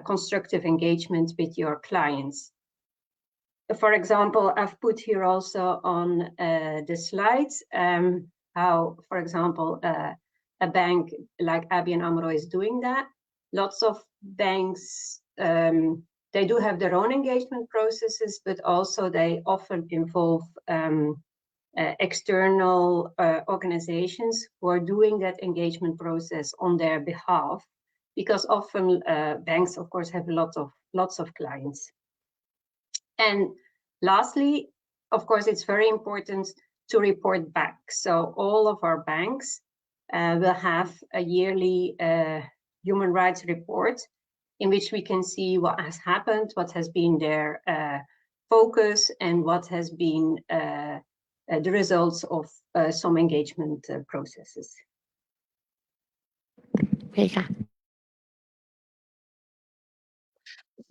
constructive engagement with your clients. For example, I've put here also on the slides how, for example, a bank like ABN AMRO is doing that. Lots of banks, they do have their own engagement processes, but also they often involve external organizations who are doing that engagement process on their behalf, because often banks, of course, have lots of clients. And lastly, of course, it's very important to report back. So all of our banks will have a yearly human rights report in which we can see what has happened, what has been their focus, and what has been the results of some engagement processes.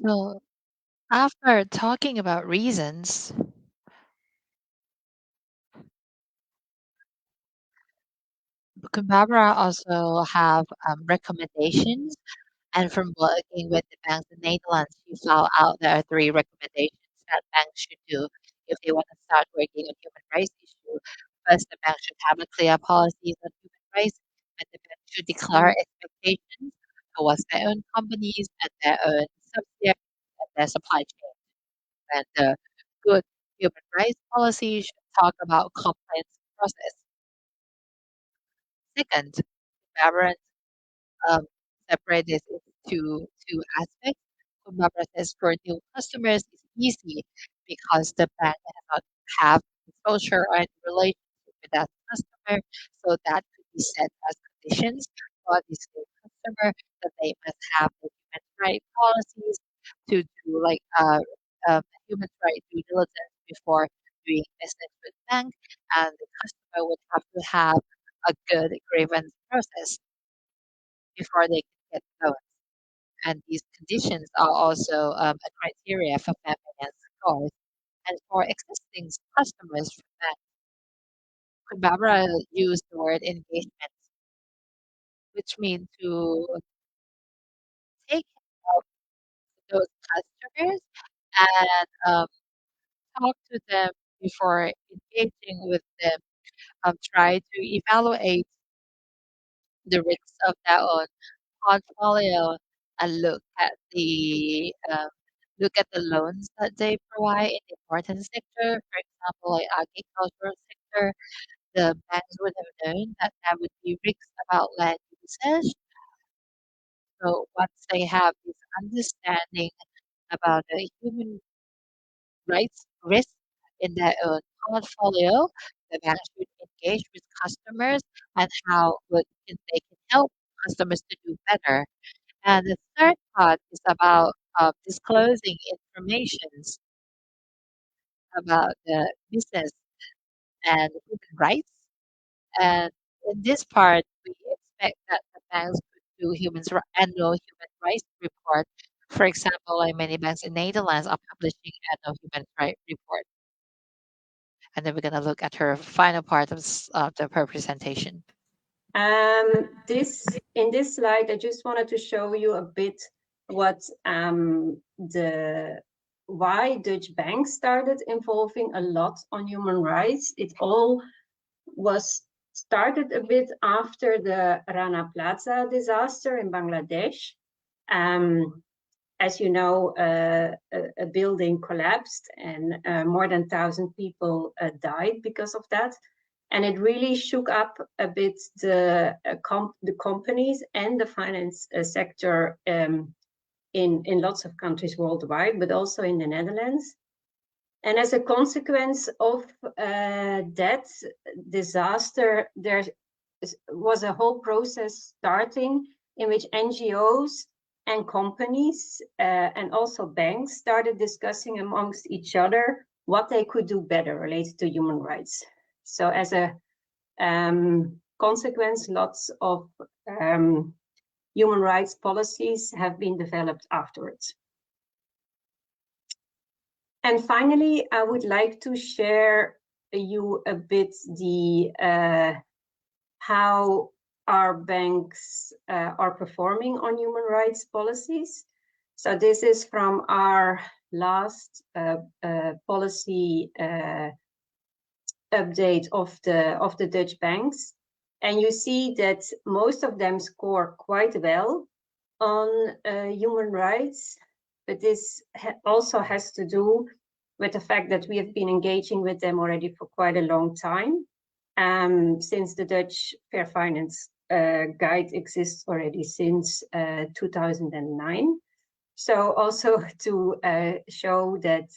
So after talking about reasons, Barbara also have recommendations. And from working with the banks in the Netherlands, she found out there are three recommendations that banks should do if they want to start working on human rights issue. First, the bank should have a clear policies on human rights, and the bank should declare expectations towards their own companies and their own subsidiaries and their supply chain. And the good human rights policy should talk about compliance process. Second, Barbara um, separate this into two aspects. Barbara says for new customers, it's easy because the bank does not have exposure or any relationship with that customer, so that could be set as conditions for this new customer that they must have the human rights policies to do like human rights due diligence before doing business with bank, and the customer would have to have a good grievance process before they can get loans. And these conditions are also a criteria for finance scores. And for existing customers from that, Barbara used the word engagement, which means to take care of those customers and talk to them before engaging with them, try to evaluate the risks of their own portfolio and look at the loans that they provide in the important sector. For example, like agricultural sector, the banks would have known that there would be risks about land usage. So once they have this understanding about the human rights risk in their own portfolio, the bank should engage with customers and how they can help customers to do better. And the third part is about disclosing informations about the business and human rights. And in this part, we expect that the banks could do annual human rights report. For example, like many banks in Netherlands are publishing annual human rights report. And then we're going to look at her final part of her presentation. In this slide, I just wanted to show you a bit what why Dutch banks started involving a lot on human rights. It all was started a bit after the Rana Plaza disaster in Bangladesh. As you know, a building collapsed and more than 1,000 people died because of that. And it really shook up a bit the companies and the finance sector in lots of countries worldwide, but also in the Netherlands. And as a consequence of that disaster, there was a whole process starting in which NGOs and companies and also banks started discussing amongst each other what they could do better related to human rights. So as a consequence, lots of human rights policies have been developed afterwards. And finally, I would like to share you a bit the how our banks are performing on human rights policies. So this is from our last policy update of the Dutch banks. And you see that most of them score quite well on human rights, but this also has to do with the fact that we have been engaging with them already for quite a long time, since the Dutch Fair Finance Guide exists already since 2009. So also to show that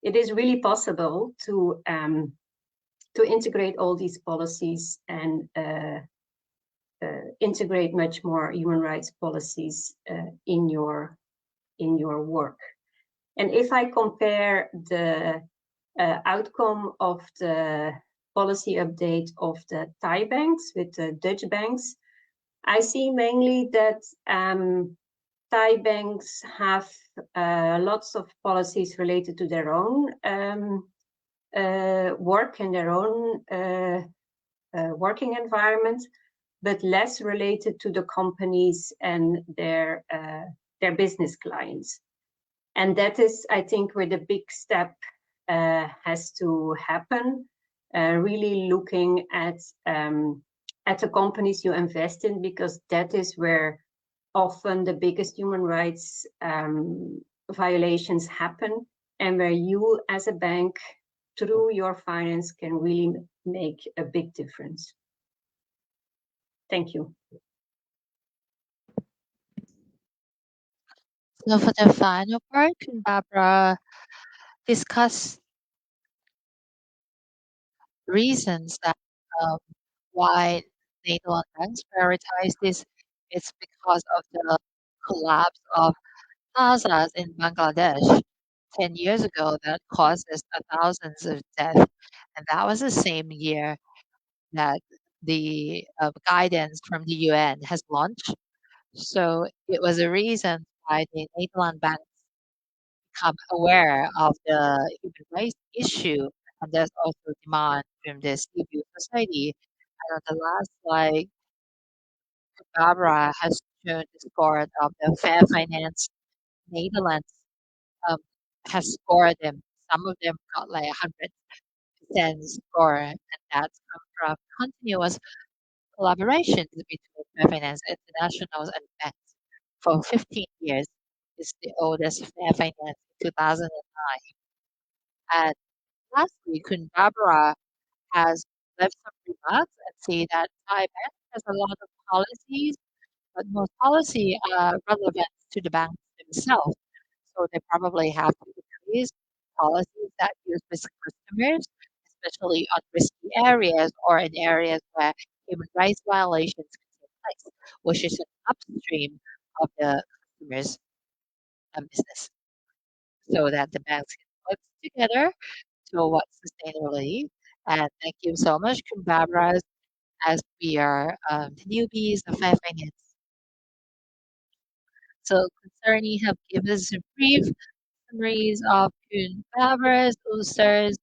it is really possible to integrate all these policies and integrate much more human rights policies in your work. And if I compare the outcome of the policy update of the Thai banks with the Dutch banks, I see mainly that Thai banks have lots of policies related to their own work and their own working environment, but less related to the companies and their business clients. And that is, I think, where the big step has to happen. Really looking at the companies you invest in, because that is where often the biggest human rights violations happen, and where you as a bank, through your finance, can really make a big difference. Thank you. So for the final part, can Barbara discuss reasons that why Netherlands banks prioritize this? It's because of the collapse of plazas in Bangladesh 10 years ago that caused us thousands of deaths. And that was the same year that the guidance from the UN has launched. So it was a reason why the Netherlands banks become aware of the human rights issue. And there's also demand from the civil society. And on the last slide, Barbara has shown the score of the Fair Finance Netherlands um, has scored them. Some of them got like 100% score, and that's come from continuous collaboration between Fair Finance Internationals and banks for 15 years. It's the oldest Fair Finance in 2009. And lastly, Kun Barbara has left some remarks and say that Thai Bank has a lot of policies, but most policy are relevant to the banks themselves. So they probably have to increase policies that use risk customers, especially on risky areas or in areas where human rights violations can take place, which is an upstream of the customer's business, so that the banks can work together towards sustainability. And thank you so much, Kumbabras, as we are the newbies of Fair Finance. So, Concerning have given us a brief summaries of Kumbabras, Oosters,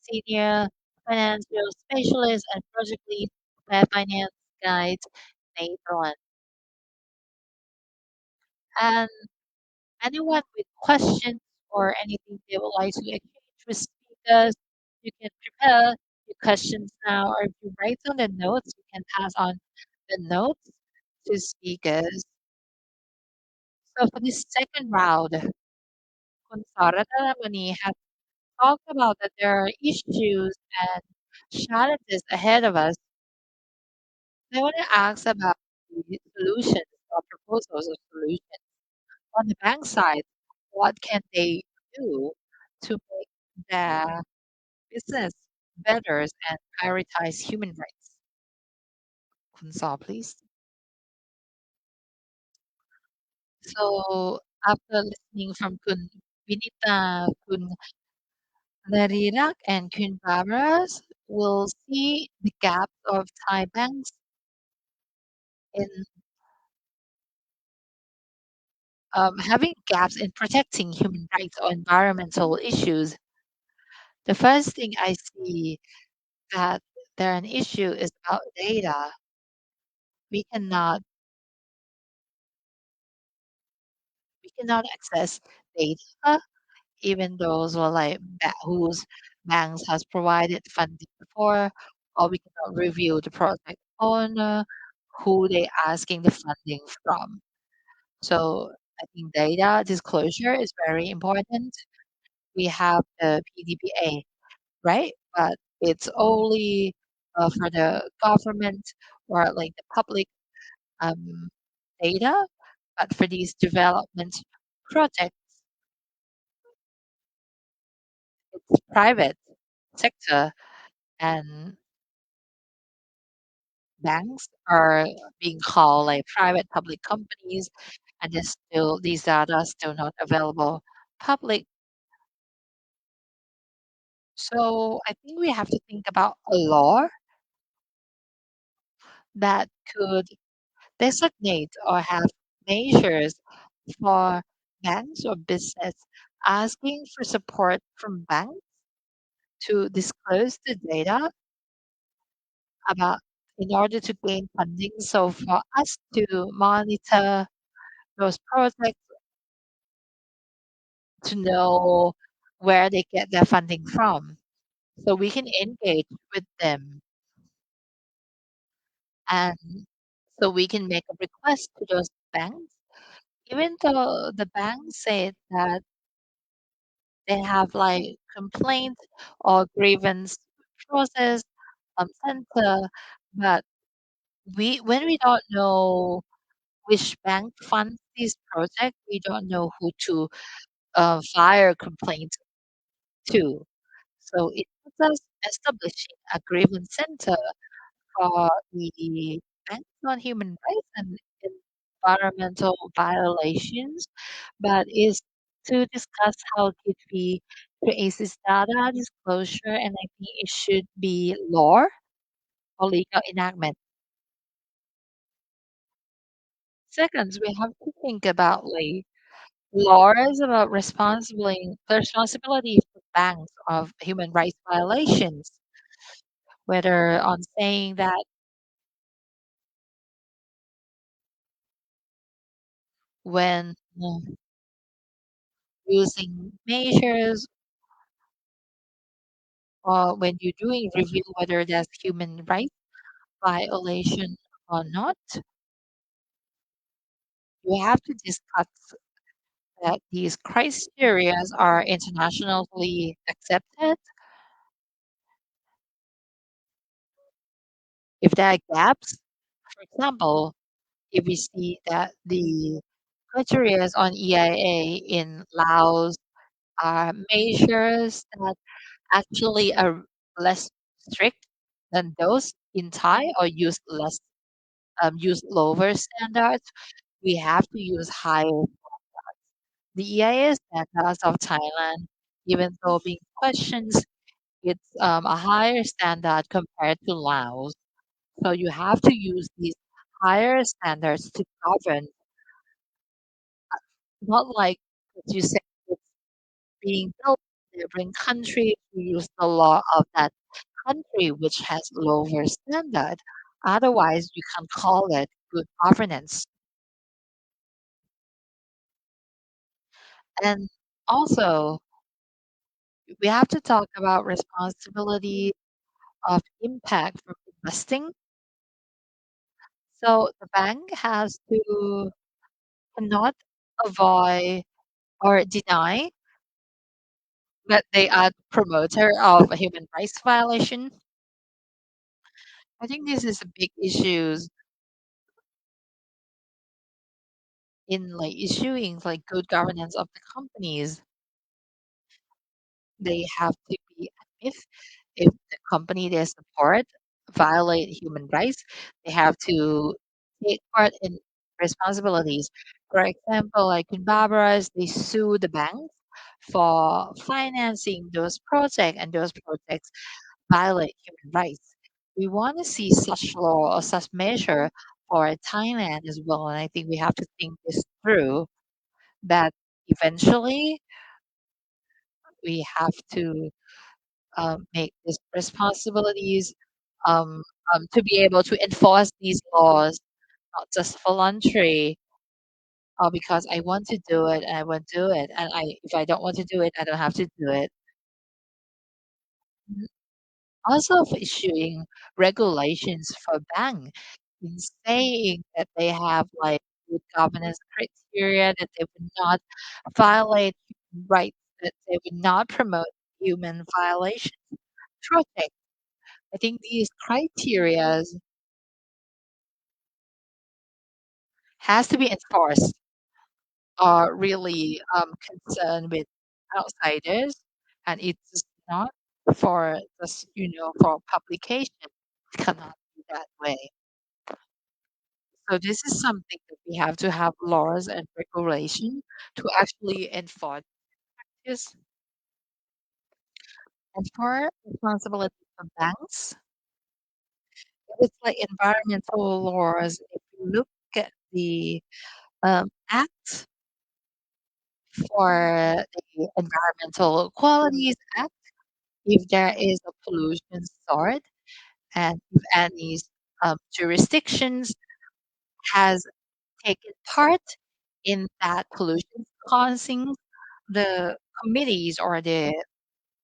Senior Financial Specialist, and Project Lead Fair Finance Guide, Netherlands. And anyone with questions or anything they would like to exchange with speakers, you can prepare your questions now, or if you write on the notes, you can pass on the notes to speakers. So for this second round, Kunsarata Ramani has talked about that there are issues and challenges ahead of us. I want to ask about the solutions or proposals of solutions. On the bank side, what can they do to make their business better and prioritize human rights? Kunsal, please. So after listening from Kun Vinita, Kun Narirak, and Kun Barbara, we'll see the gaps of Thai banks in having gaps in protecting human rights or environmental issues. The first thing I see that there an issue is about data. We cannot we cannot access data even those who are like whose banks has provided funding before, or we cannot review the project owner who they asking the funding from. So I think data disclosure is very important. We have the PDPA, right? But it's only for the government or like the public um, data. But for these development projects, it's private sector and banks are being called like private public companies, and these data are still not available public. So I think we have to think about a law that could designate or have measures for banks or business asking for support from banks to disclose the data about in order to gain funding. So for us to monitor those projects to know where they get their funding from. So we can engage with them and so we can make a request to those banks. Even though the banks say that they have like complaint or grievance process center, but we when we don't know which bank funds this project, we don't know who to file complaint to. So it was us establishing a grievance center for the banks on human rights and environmental violations, but is to discuss how could we create this data disclosure, and I think it should be law or legal enactment. Second, we have to think about like laws about the responsibility for banks of human rights violations, whether on saying that when using measures or when you're doing review whether there's human rights violation or not, you have to discuss that these criteria are internationally accepted. If there are gaps, for example, if we see that the criteria on EIA in Laos are measures that actually are less strict than those in Thai or use lower standards, we have to use higher. The EIA standards of Thailand, even though being questioned, it's a higher standard compared to Laos. So you have to use these higher standards to govern, not like what you said, it's being built in a neighboring country to use the law of that country which has lower standard. Otherwise, you can call it good governance. And also, we have to talk about responsibility of impact from investing. So the bank has to cannot avoid or deny that they are promoter of a human rights violation. I think this is a big issue in like issuing like good governance of the companies. They have to be admit if the company they support violate human rights, they have to take part in responsibilities. For example, like in Barbados, they sue the banks for financing those projects, and those projects violate human rights. We want to see such law or such measure for Thailand as well, and I think we have to think this through. That eventually we have to make these responsibilities um, to be able to enforce these laws, not just voluntary or because I want to do it and I want to do it, and if I don't want to do it, I don't have to do it. Mhm. Also, for issuing regulations for bank in saying that they have like good governance criteria, that they would not violate human rights, that they would not promote human violation project. I think these criteria has to be enforced are really concerned with outsiders, and it's not for just for publication. It cannot be that way. So this is something that we have to have laws and regulation to actually enforce this. And for responsibility for banks, it's like environmental laws. If you look at the act for the Environmental Qualities Act, if there is a pollution sort and if any jurisdictions has taken part in that pollution causing, the committees or the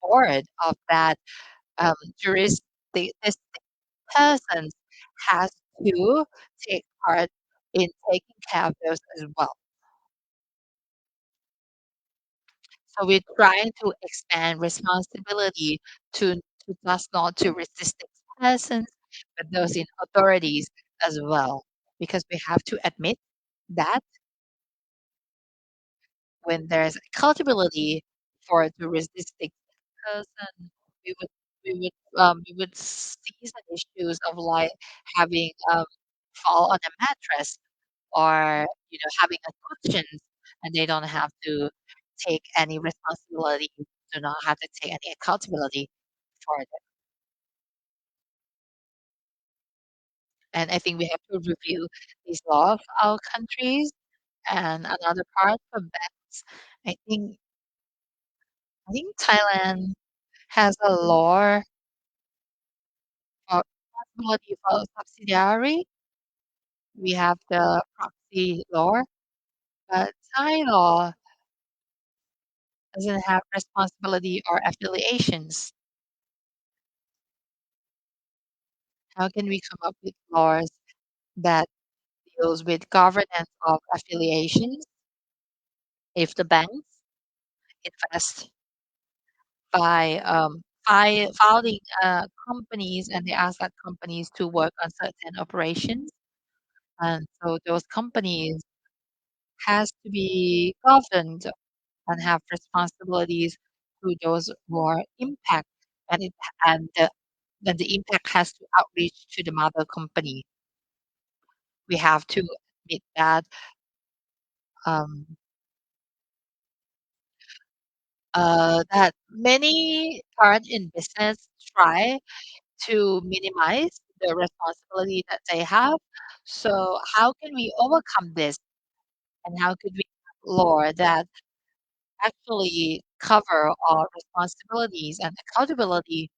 board of that jurisdiction, this person has to take part in taking care of those as well. So we're trying to expand responsibility to just not to resisting persons, but those in authorities as well. Because we have to admit that when there's accountability for the resisting person, we would we would seize the issues of like having fall on a mattress or having a cushion and they don't have to take any responsibility, do not have to take any accountability for it. And I think we have to review these law of our countries. And another part for banks, I think Thailand has a law for responsibility for subsidiary. We have the proxy law, but Thai law doesn't have responsibility or affiliations. How can we come up with laws that deals with governance of affiliations if the banks invest by founding companies and they ask that companies to work on certain operations, and so those companies has to be governed and have responsibilities to those who are impact, and then the impact has to outreach to the mother company. We have to admit um, that many part in business try to minimize the responsibility that they have. So how can we overcome this? And how could we have law that actually cover our responsibilities and accountability?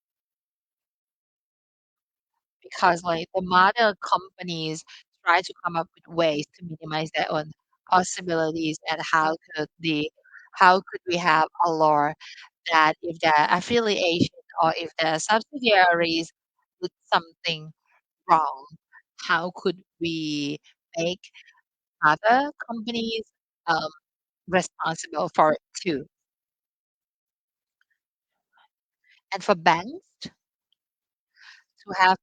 Because like the mother companies try to come up with ways to minimize their own possibilities, and how could we have a law that if their affiliation or if their subsidiaries did something wrong, how could we make other companies um, responsible for it too? And for banks to have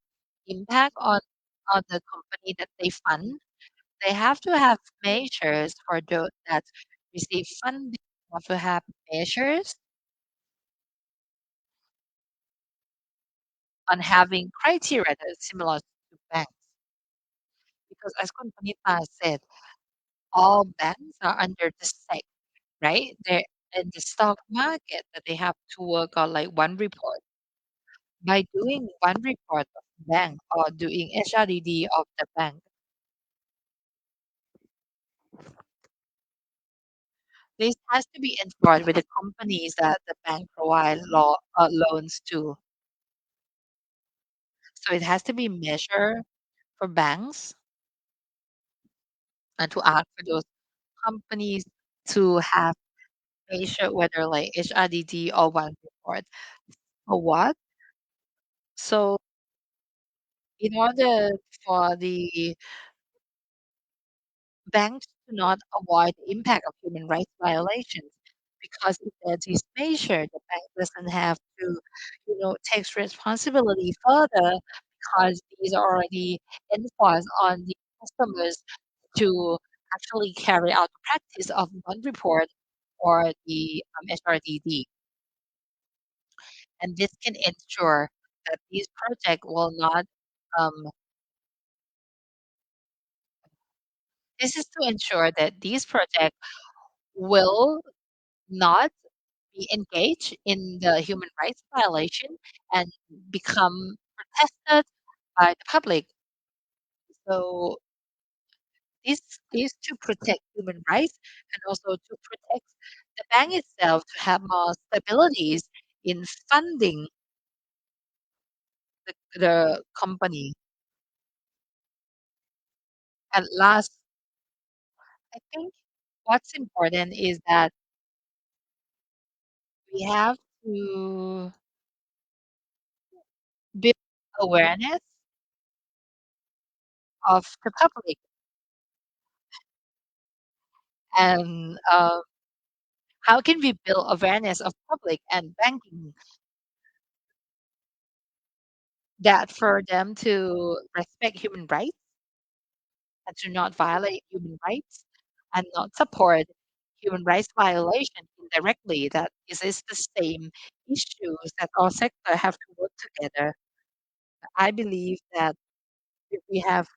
impact on the company that they fund, they have to have measures for those that receive funding. They have to have measures on having criteria that is similar to banks. Because as Kunpanita said, all banks are under the same, right? They're in the stock market that they have to work on like one report. By doing one report of the bank or doing HRDD of the bank, this has to be enforced with the companies that the bank provide loans to. So it has to be measured for banks and to ask for those companies to have measured whether like HRDD or one report or what. So in order for the banks to not avoid the impact of human rights violations, because if there's this measure, the bank doesn't have to, takes responsibility further because these are already enforced on the customers to actually carry out the practice of non-report or the HRDD. And this can ensure that these projects will not, um, this is to ensure that these projects will not be engaged in the human rights violation and become protested by the public. So this is to protect human rights and also to protect the bank itself to have more stabilities in funding the company. And last, I think what's important is that we have to build awareness of the public and how can we build awareness of public and banking that for them to respect human rights and to not violate human rights and not support human rights violation indirectly, that is the same issues that all sector have to work together. I believe that if we have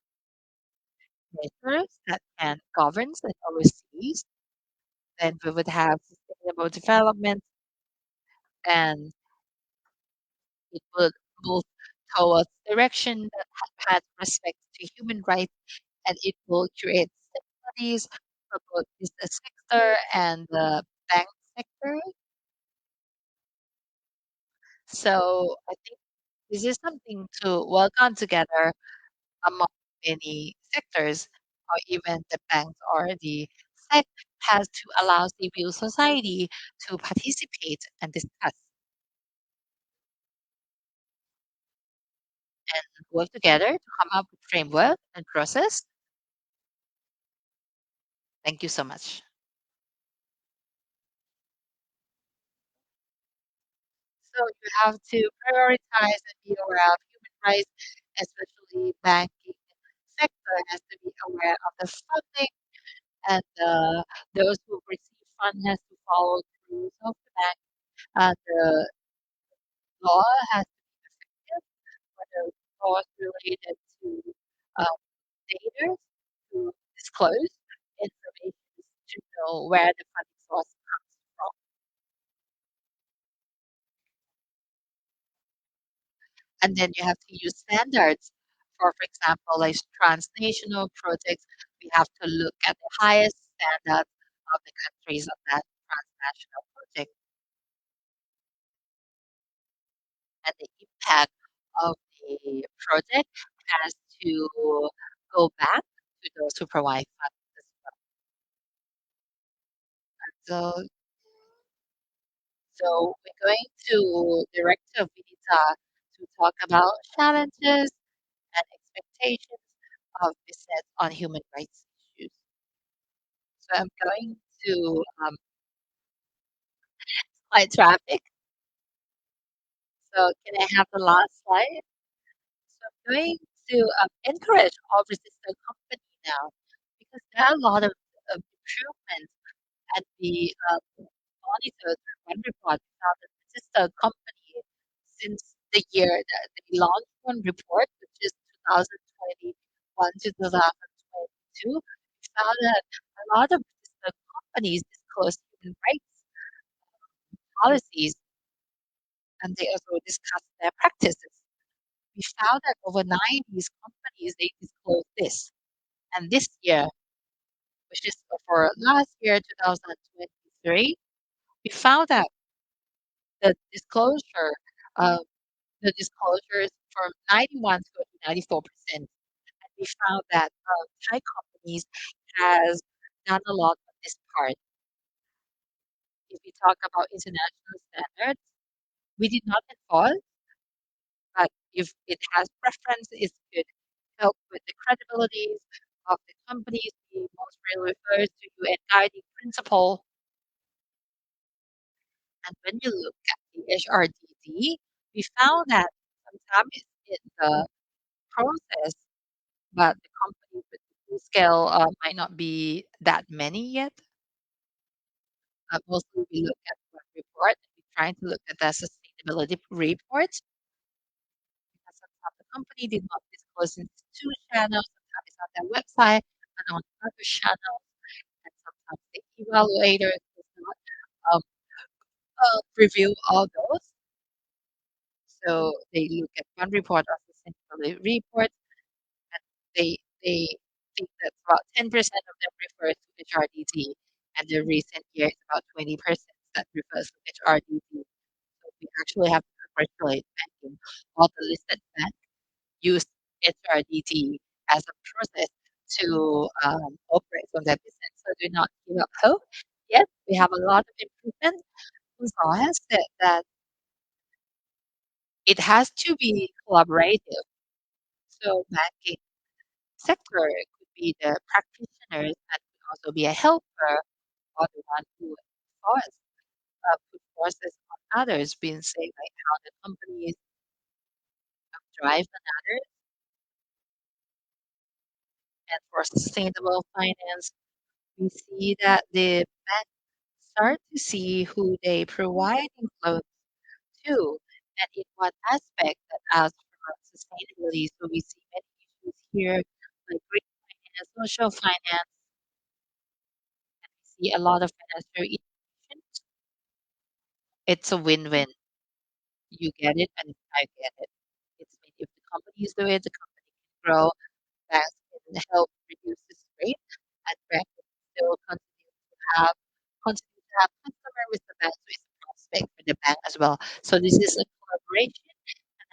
measures that can govern and overseas, then we would have sustainable development and it would move towards direction that has respect to human rights and it will create stabilities for both business sector and the bank sector. So I think this is something to work on together among many sectors or even the banks or the SEC has to allow civil society to participate and discuss and work together to come up with framework and process. Thank you so much. So you have to prioritize and be aware of human rights, especially banking sector has to be aware of the funding and those who receive fund has to follow the rules of the bank. The law has to be effective, whether laws related to um, data to disclose information to know where the funding source comes from. And then you have to use standards for example, like transnational projects, we have to look at the highest standards of the countries of that transnational project and the impact of the project has to go back to those who provide funds as well. So we're going to Director Vinita to talk about challenges and expectations of business on human rights issues. So I'm going to slide traffic. So can I have the last slide? So I'm going to encourage all registered company now because there are a lot of improvements at the monitors and one report found that registered company since the year that they launched one report, which is 2021 to 2022, found that a lot of the companies disclose human rights policies, and they also discuss their practices. We found that over 90 companies they disclose this. And this year, which is for last year, 2023, we found that the disclosure, uh, the disclosures from 91 to 94%. And we found that Thai companies has done a lot on this part. If we talk about international standards, we did not enforce, but if it has preference, it could help with the credibility of the companies. We mostly refers to UN guiding principle. And when you look at the HRDD, we found that sometimes it's in the process, but the companies with the full scale might not be that many yet. Mostly we look at one report, and we're trying to look at the sustainability report. Because sometimes the company did not disclose in two channels, sometimes it's on their website and on other channels, and sometimes the evaluator does not um, review all those. So they look at one report or sustainability report, and they think that about 10% of them refers to HRDT, and the recent year is about 20% that refers to HRDT. So we actually have to congratulate banking. All the listed banks use HRDT as a process to operate on their business. So do not give up hope. Yes, we have a lot of improvement. Also has said that it has to be collaborative. So banking sector could be the practitioners and could also be a helper or the one who enforce, put forces on others, being say like how the companies drive on others. And for sustainable finance, we see that the banks start to see who they providing loans to and in what aspect that asks for sustainability. So we see many issues here like green finance, social finance, and we see a lot of financial institutions. It's a win-win. You get it and I get it. It's if the companies do it, the company can grow, banks can help reduce this rate, and banks can still have continue to have customer with the bank, so it's a prospect for the bank as well. So this is a collaboration,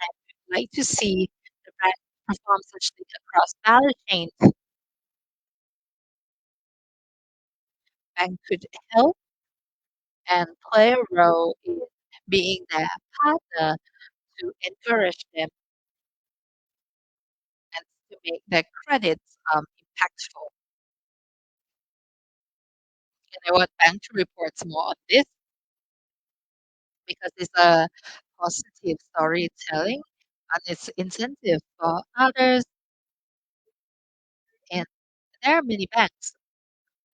and I would like to see the bank perform such things across value chains. Bank could help and play a role in being their partner to encourage them and to make their credits impactful. And I want bank to report more on this because it's a positive storytelling and it's incentive for others. And there are many banks.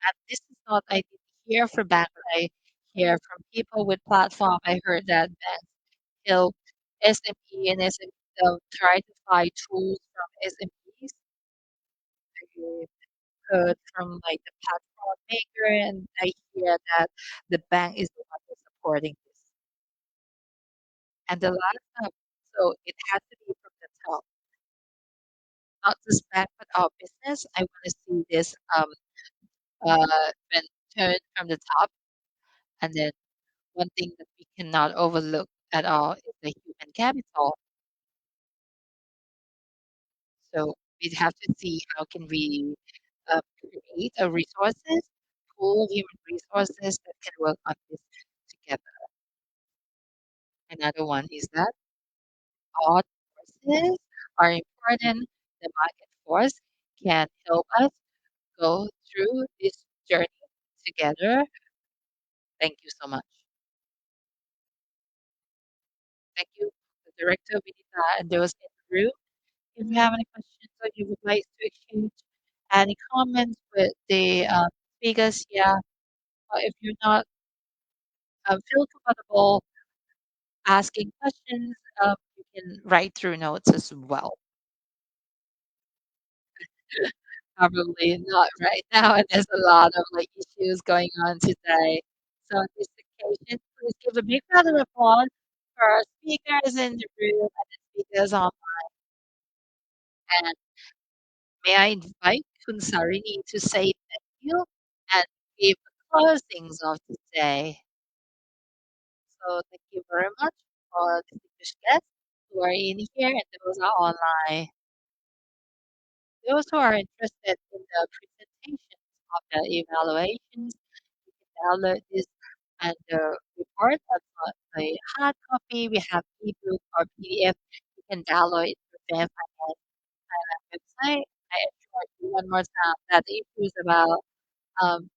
And this is not I didn't hear from banks. I hear from people with platform. I heard that banks help SME and SME try to find tools from SMEs. I heard from like the platform maker, and I hear that the bank is the one who's supporting this. And the last step, so it has to be from the top, not just bank but our business. I want to see this when turned from the top, and then one thing that we cannot overlook at all is the human capital. So we have to see how can we create a resources, pool human resources that can work on this together. Another one is that all forces are important. The market force can help us go through this journey together. Thank you so much. Thank you, the director Vinita and those in the room. If you have any questions or you would like to exchange any comments with the speakers, yeah, or if you're not feel comfortable asking questions, you can write through notes as well. Probably not right now, and there's a lot of, like, issues going on today. So on this occasion, please give a big round of applause for our speakers in the room and the speakers online. And may I invite Kunsarini to say thank you and give the closings of the day. So thank you very much for the distinguished guests who are in here and those are online. Those who are interested in the presentations of the evaluations, you can download this and the report as the hard copy. We have ebook or PDF. You can download it from the Finance Thailand website. I assure you one more time that the issues about um,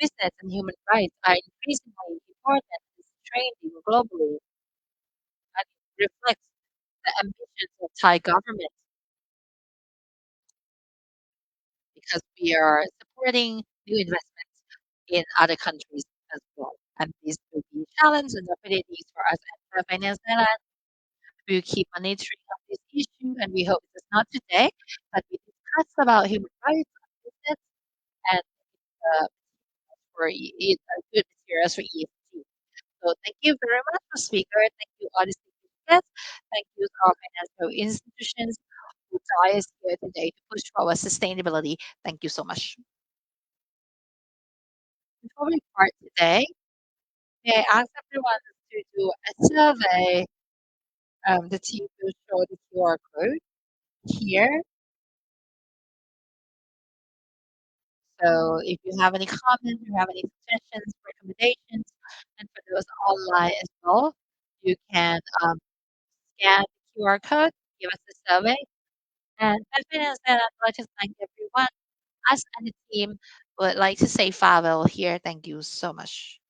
business and human rights are increasingly important and trending globally, and it reflects the ambitions of Thai government because we are supporting new investments in other countries as well. And these will be challenges and opportunities for us at Finance Thailand. We will keep monitoring of this issue, and we hope it's not today, but we discuss about human rights and business and uh, for it good materials for ESG. So thank you very much, for speaker. Thank you, all the guests. Thank you to our financial institutions who join us here today to push for our sustainability. Thank you so much. Before we part today, may I ask everyone to do a survey? The team will show the QR code here. So if you have any comments, you have any suggestions, recommendations, and for those online as well, you can scan the QR code, give us a survey. And Finance and I'd like to thank everyone. Us and the team would like to say farewell here. Thank you so much.